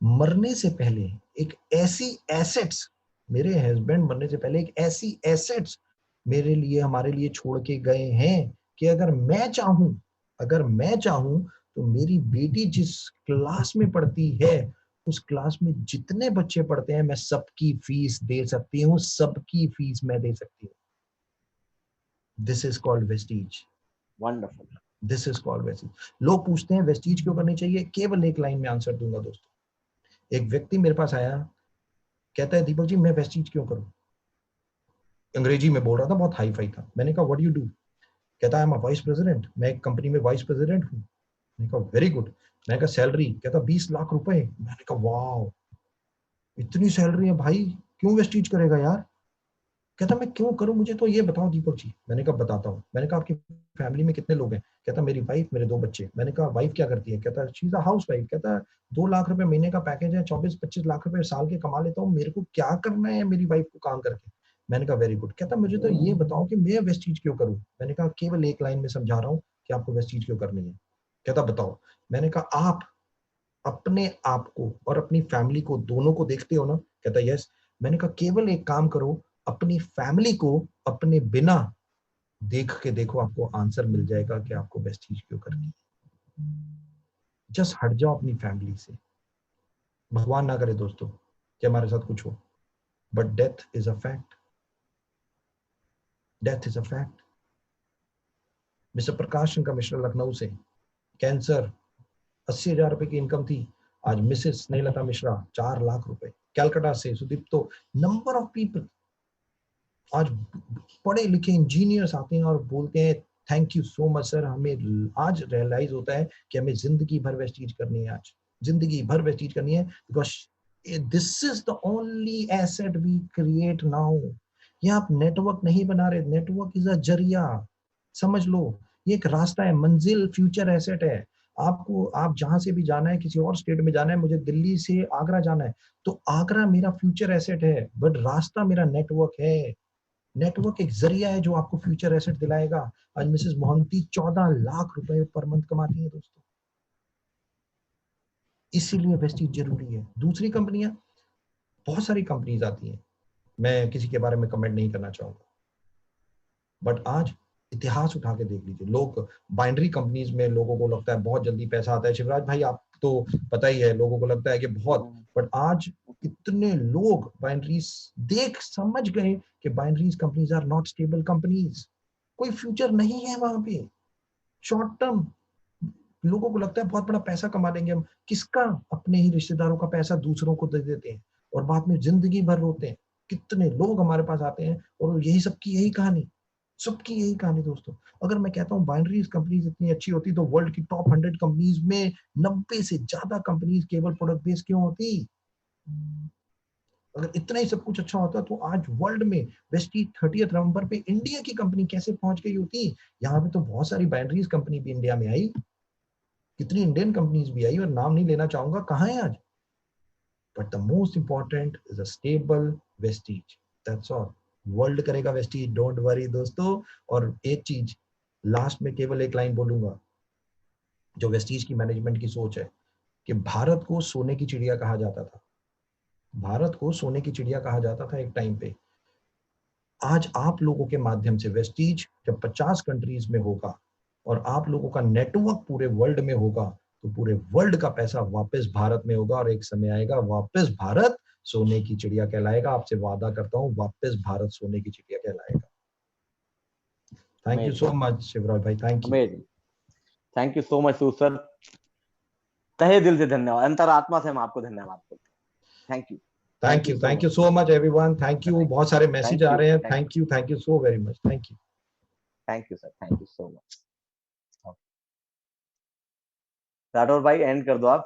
Speaker 1: मरने से पहले एक ऐसी एसेट्स, मेरे हस्बैंड मरने से पहले एक ऐसी एसेट्स मेरे लिए, हमारे लिए छोड़ के गए हैं कि अगर मैं चाहूं तो मेरी बेटी जिस क्लास में पढ़ती है उस क्लास में जितने बच्चे पढ़ते हैं मैं सबकी फीस दे सकती हूँ, सबकी फीस मैं दे सकती हूँ। This is called Vestige.
Speaker 2: Wonderful.
Speaker 1: This is called Vestige. लोग पूछते हैं वेस्टीज क्यों करनी चाहिए, केवल एक लाइन में आंसर दूंगा दोस्तों। एक व्यक्ति मेरे पास आया, कहता है दीपक जी मैं वेस्टीज क्यों करूं। अंग्रेजी में बोल रहा था, बहुत हाई फाई था। मैंने कहा व्हाट यू डू। कहता है आई एम वाइस प्रेसिडेंट, मैं एक कंपनी में वाइस प्रेसिडेंट हूँ। मैंने कहा वेरी गुड। मैंने कहा सैलरी, कहता 20 लाख रुपए। मैंने कहा वाह, इतनी सैलरी है भाई, क्यों वेस्टीज करेगा यार। कहता मैं क्यों करूं, मुझे तो ये बताओ दीपक जी। मैंने कहा बताता हूँ। मैंने कहा आपकी फैमिली में कितने लोग हैं। कहता मेरी वाइफ, मेरे 2 बच्चे। मैंने कहा वाइफ क्या करती है। कहता she is a house wife. कहता 2 लाख रुपए महीने का पैकेज है, 24-25 लाख रुपए साल के कमा लेता हूँ, मेरे को क्या करना है मेरी वाइफ को काम करके। मैंने कहा वेरी गुड। कहता मुझे तो ये बताओ कि मैं वेस्टीज क्यों करूं। मैंने कहा केवल एक लाइन में समझा रहा हूँ कि आपको वेस्टीज क्यों करनी है। कहता बताओ। मैंने कहा आप अपने आप को और अपनी फैमिली को दोनों को देखते हो ना। कहता यस। मैंने कहा केवल एक काम करो, अपनी फैमिली को अपने बिना देख के देखो, आपको आंसर मिल जाएगा कि आपको बेस्ट चीज क्यों करनी है। जस्ट हट जाओ अपनी फैमिली से। भगवान ना करे दोस्तों कि हमारे साथ कुछ हो, but death is a fact. Death is a fact. Mister Prakash Shankar Mishra Lucknow से, कैंसर, 80,000 रुपए की इनकम थी, आज मिसेस स्नेहलता मिश्रा 4 लाख रुपए। कैलकाटा से सुदीप्तो, नंबर ऑफ पीपल आज पढ़े लिखे इंजीनियर्स आते हैं और बोलते हैं thank you so much sir, हमें आज रियलाइज होता है कि हमें जिंदगी भर वेस्टीज करनी है, आज जिंदगी भर वेस्टीज करनी है, because this is the only asset we create now. ये आप नेटवर्क नहीं बना रहे, नेटवर्क इज अ जरिया, समझ लो। ये एक रास्ता है, मंजिल फ्यूचर एसेट है। आपको, आप जहां से भी जाना है, किसी और स्टेट में जाना है, मुझे दिल्ली से आगरा जाना है तो आगरा मेरा फ्यूचर एसेट है, बट रास्ता मेरा नेटवर्क है। नेटवर्क एक जरिया है जो आपको फ्यूचर एसेट दिलाएगा। आज मिसेस मोहंती 14 लाख रुपए पर मंथ कमाती है दोस्तों, इसीलिए वेस्टीज जरूरी है। दूसरी कंपनियां, बहुत सारी कंपनीज आती हैं, मैं किसी के बारे में कमेंट नहीं करना चाहूंगा, बट आज इतिहास उठा के देख लीजिए। लोग बाइनरी कंपनीज में, लोगों को लगता है बहुत जल्दी पैसा आता है, शिवराज भाई आप तो पता ही है, लोगों को लगता है कि बहुत, बट आज कितने लोग बाइनरीज देख समझ गए कि binaries companies are not stable companies, कोई फ्यूचर नहीं है वहां पे। शॉर्ट टर्म, लोगों को लगता है बहुत बड़ा पैसा कमा लेंगे हम, किसका, अपने ही रिश्तेदारों का पैसा दूसरों को दे देते हैं और बाद में जिंदगी भर रोते हैं। कितने लोग हमारे पास आते हैं और यही सबकी यही कहानी, सबकी यही कहानी दोस्तों। अगर मैं कहता हूँ बाइनरीज कंपनीज इतनी अच्छी होती तो वर्ल्ड की टॉप 100 कंपनीज में 90 से ज्यादा कंपनीज केवल प्रोडक्ट बेस्ड क्यों होती। अगर इतना ही सब कुछ अच्छा होता तो आज वर्ल्ड में वेस्टी 30th नंबर पे इंडिया की कंपनी कैसे पहुंच गई होती। यहाँ पे तो बहुत सारी बाइनरीज कंपनी भी इंडिया में आई, कितनी इंडियन कंपनीज भी आई और नाम नहीं लेना चाहूंगा कहाँ है आज, but the most important is a stable Vestige, that's all. World करेगा वेस्टीज, डोंट वरी दोस्तों। और एक चीज लास्ट में केवल एक लाइन बोलूंगा, जो वेस्टीज की मैनेजमेंट की सोच है कि भारत को सोने की चिड़िया कहा जाता था, भारत को सोने की चिड़िया कहा जाता था एक टाइम पे। आज आप लोगों के माध्यम से वेस्टीज जब 50 कंट्रीज में होगा और आप लोगों का नेटवर्क पूरे वर्ल्ड में होगा तो पूरे वर्ल्ड का पैसा वापस भारत में होगा और एक समय आएगा वापस भारत सोने की चिड़िया कहलाएगा। आपसे वादा करता हूं वापस भारत सोने की चिड़िया कहलाएगा। Thank you so much Shivraj भाई, thank you.
Speaker 2: Amazing, thank you so much सुसर, तहे दिल से धन्यवाद, अंतरात्मा से हम आपको धन्यवाद करते हैं। Thank you, thank you so
Speaker 1: thank
Speaker 2: much.
Speaker 1: You so much everyone, thank you. बहुत सारे मैसेज
Speaker 2: थैंक
Speaker 1: आ
Speaker 2: यू,
Speaker 1: रहे हैं, thank you so very much, thank you.
Speaker 2: Thank you sir, thank you so much. Rathore भाई and कर दो आप।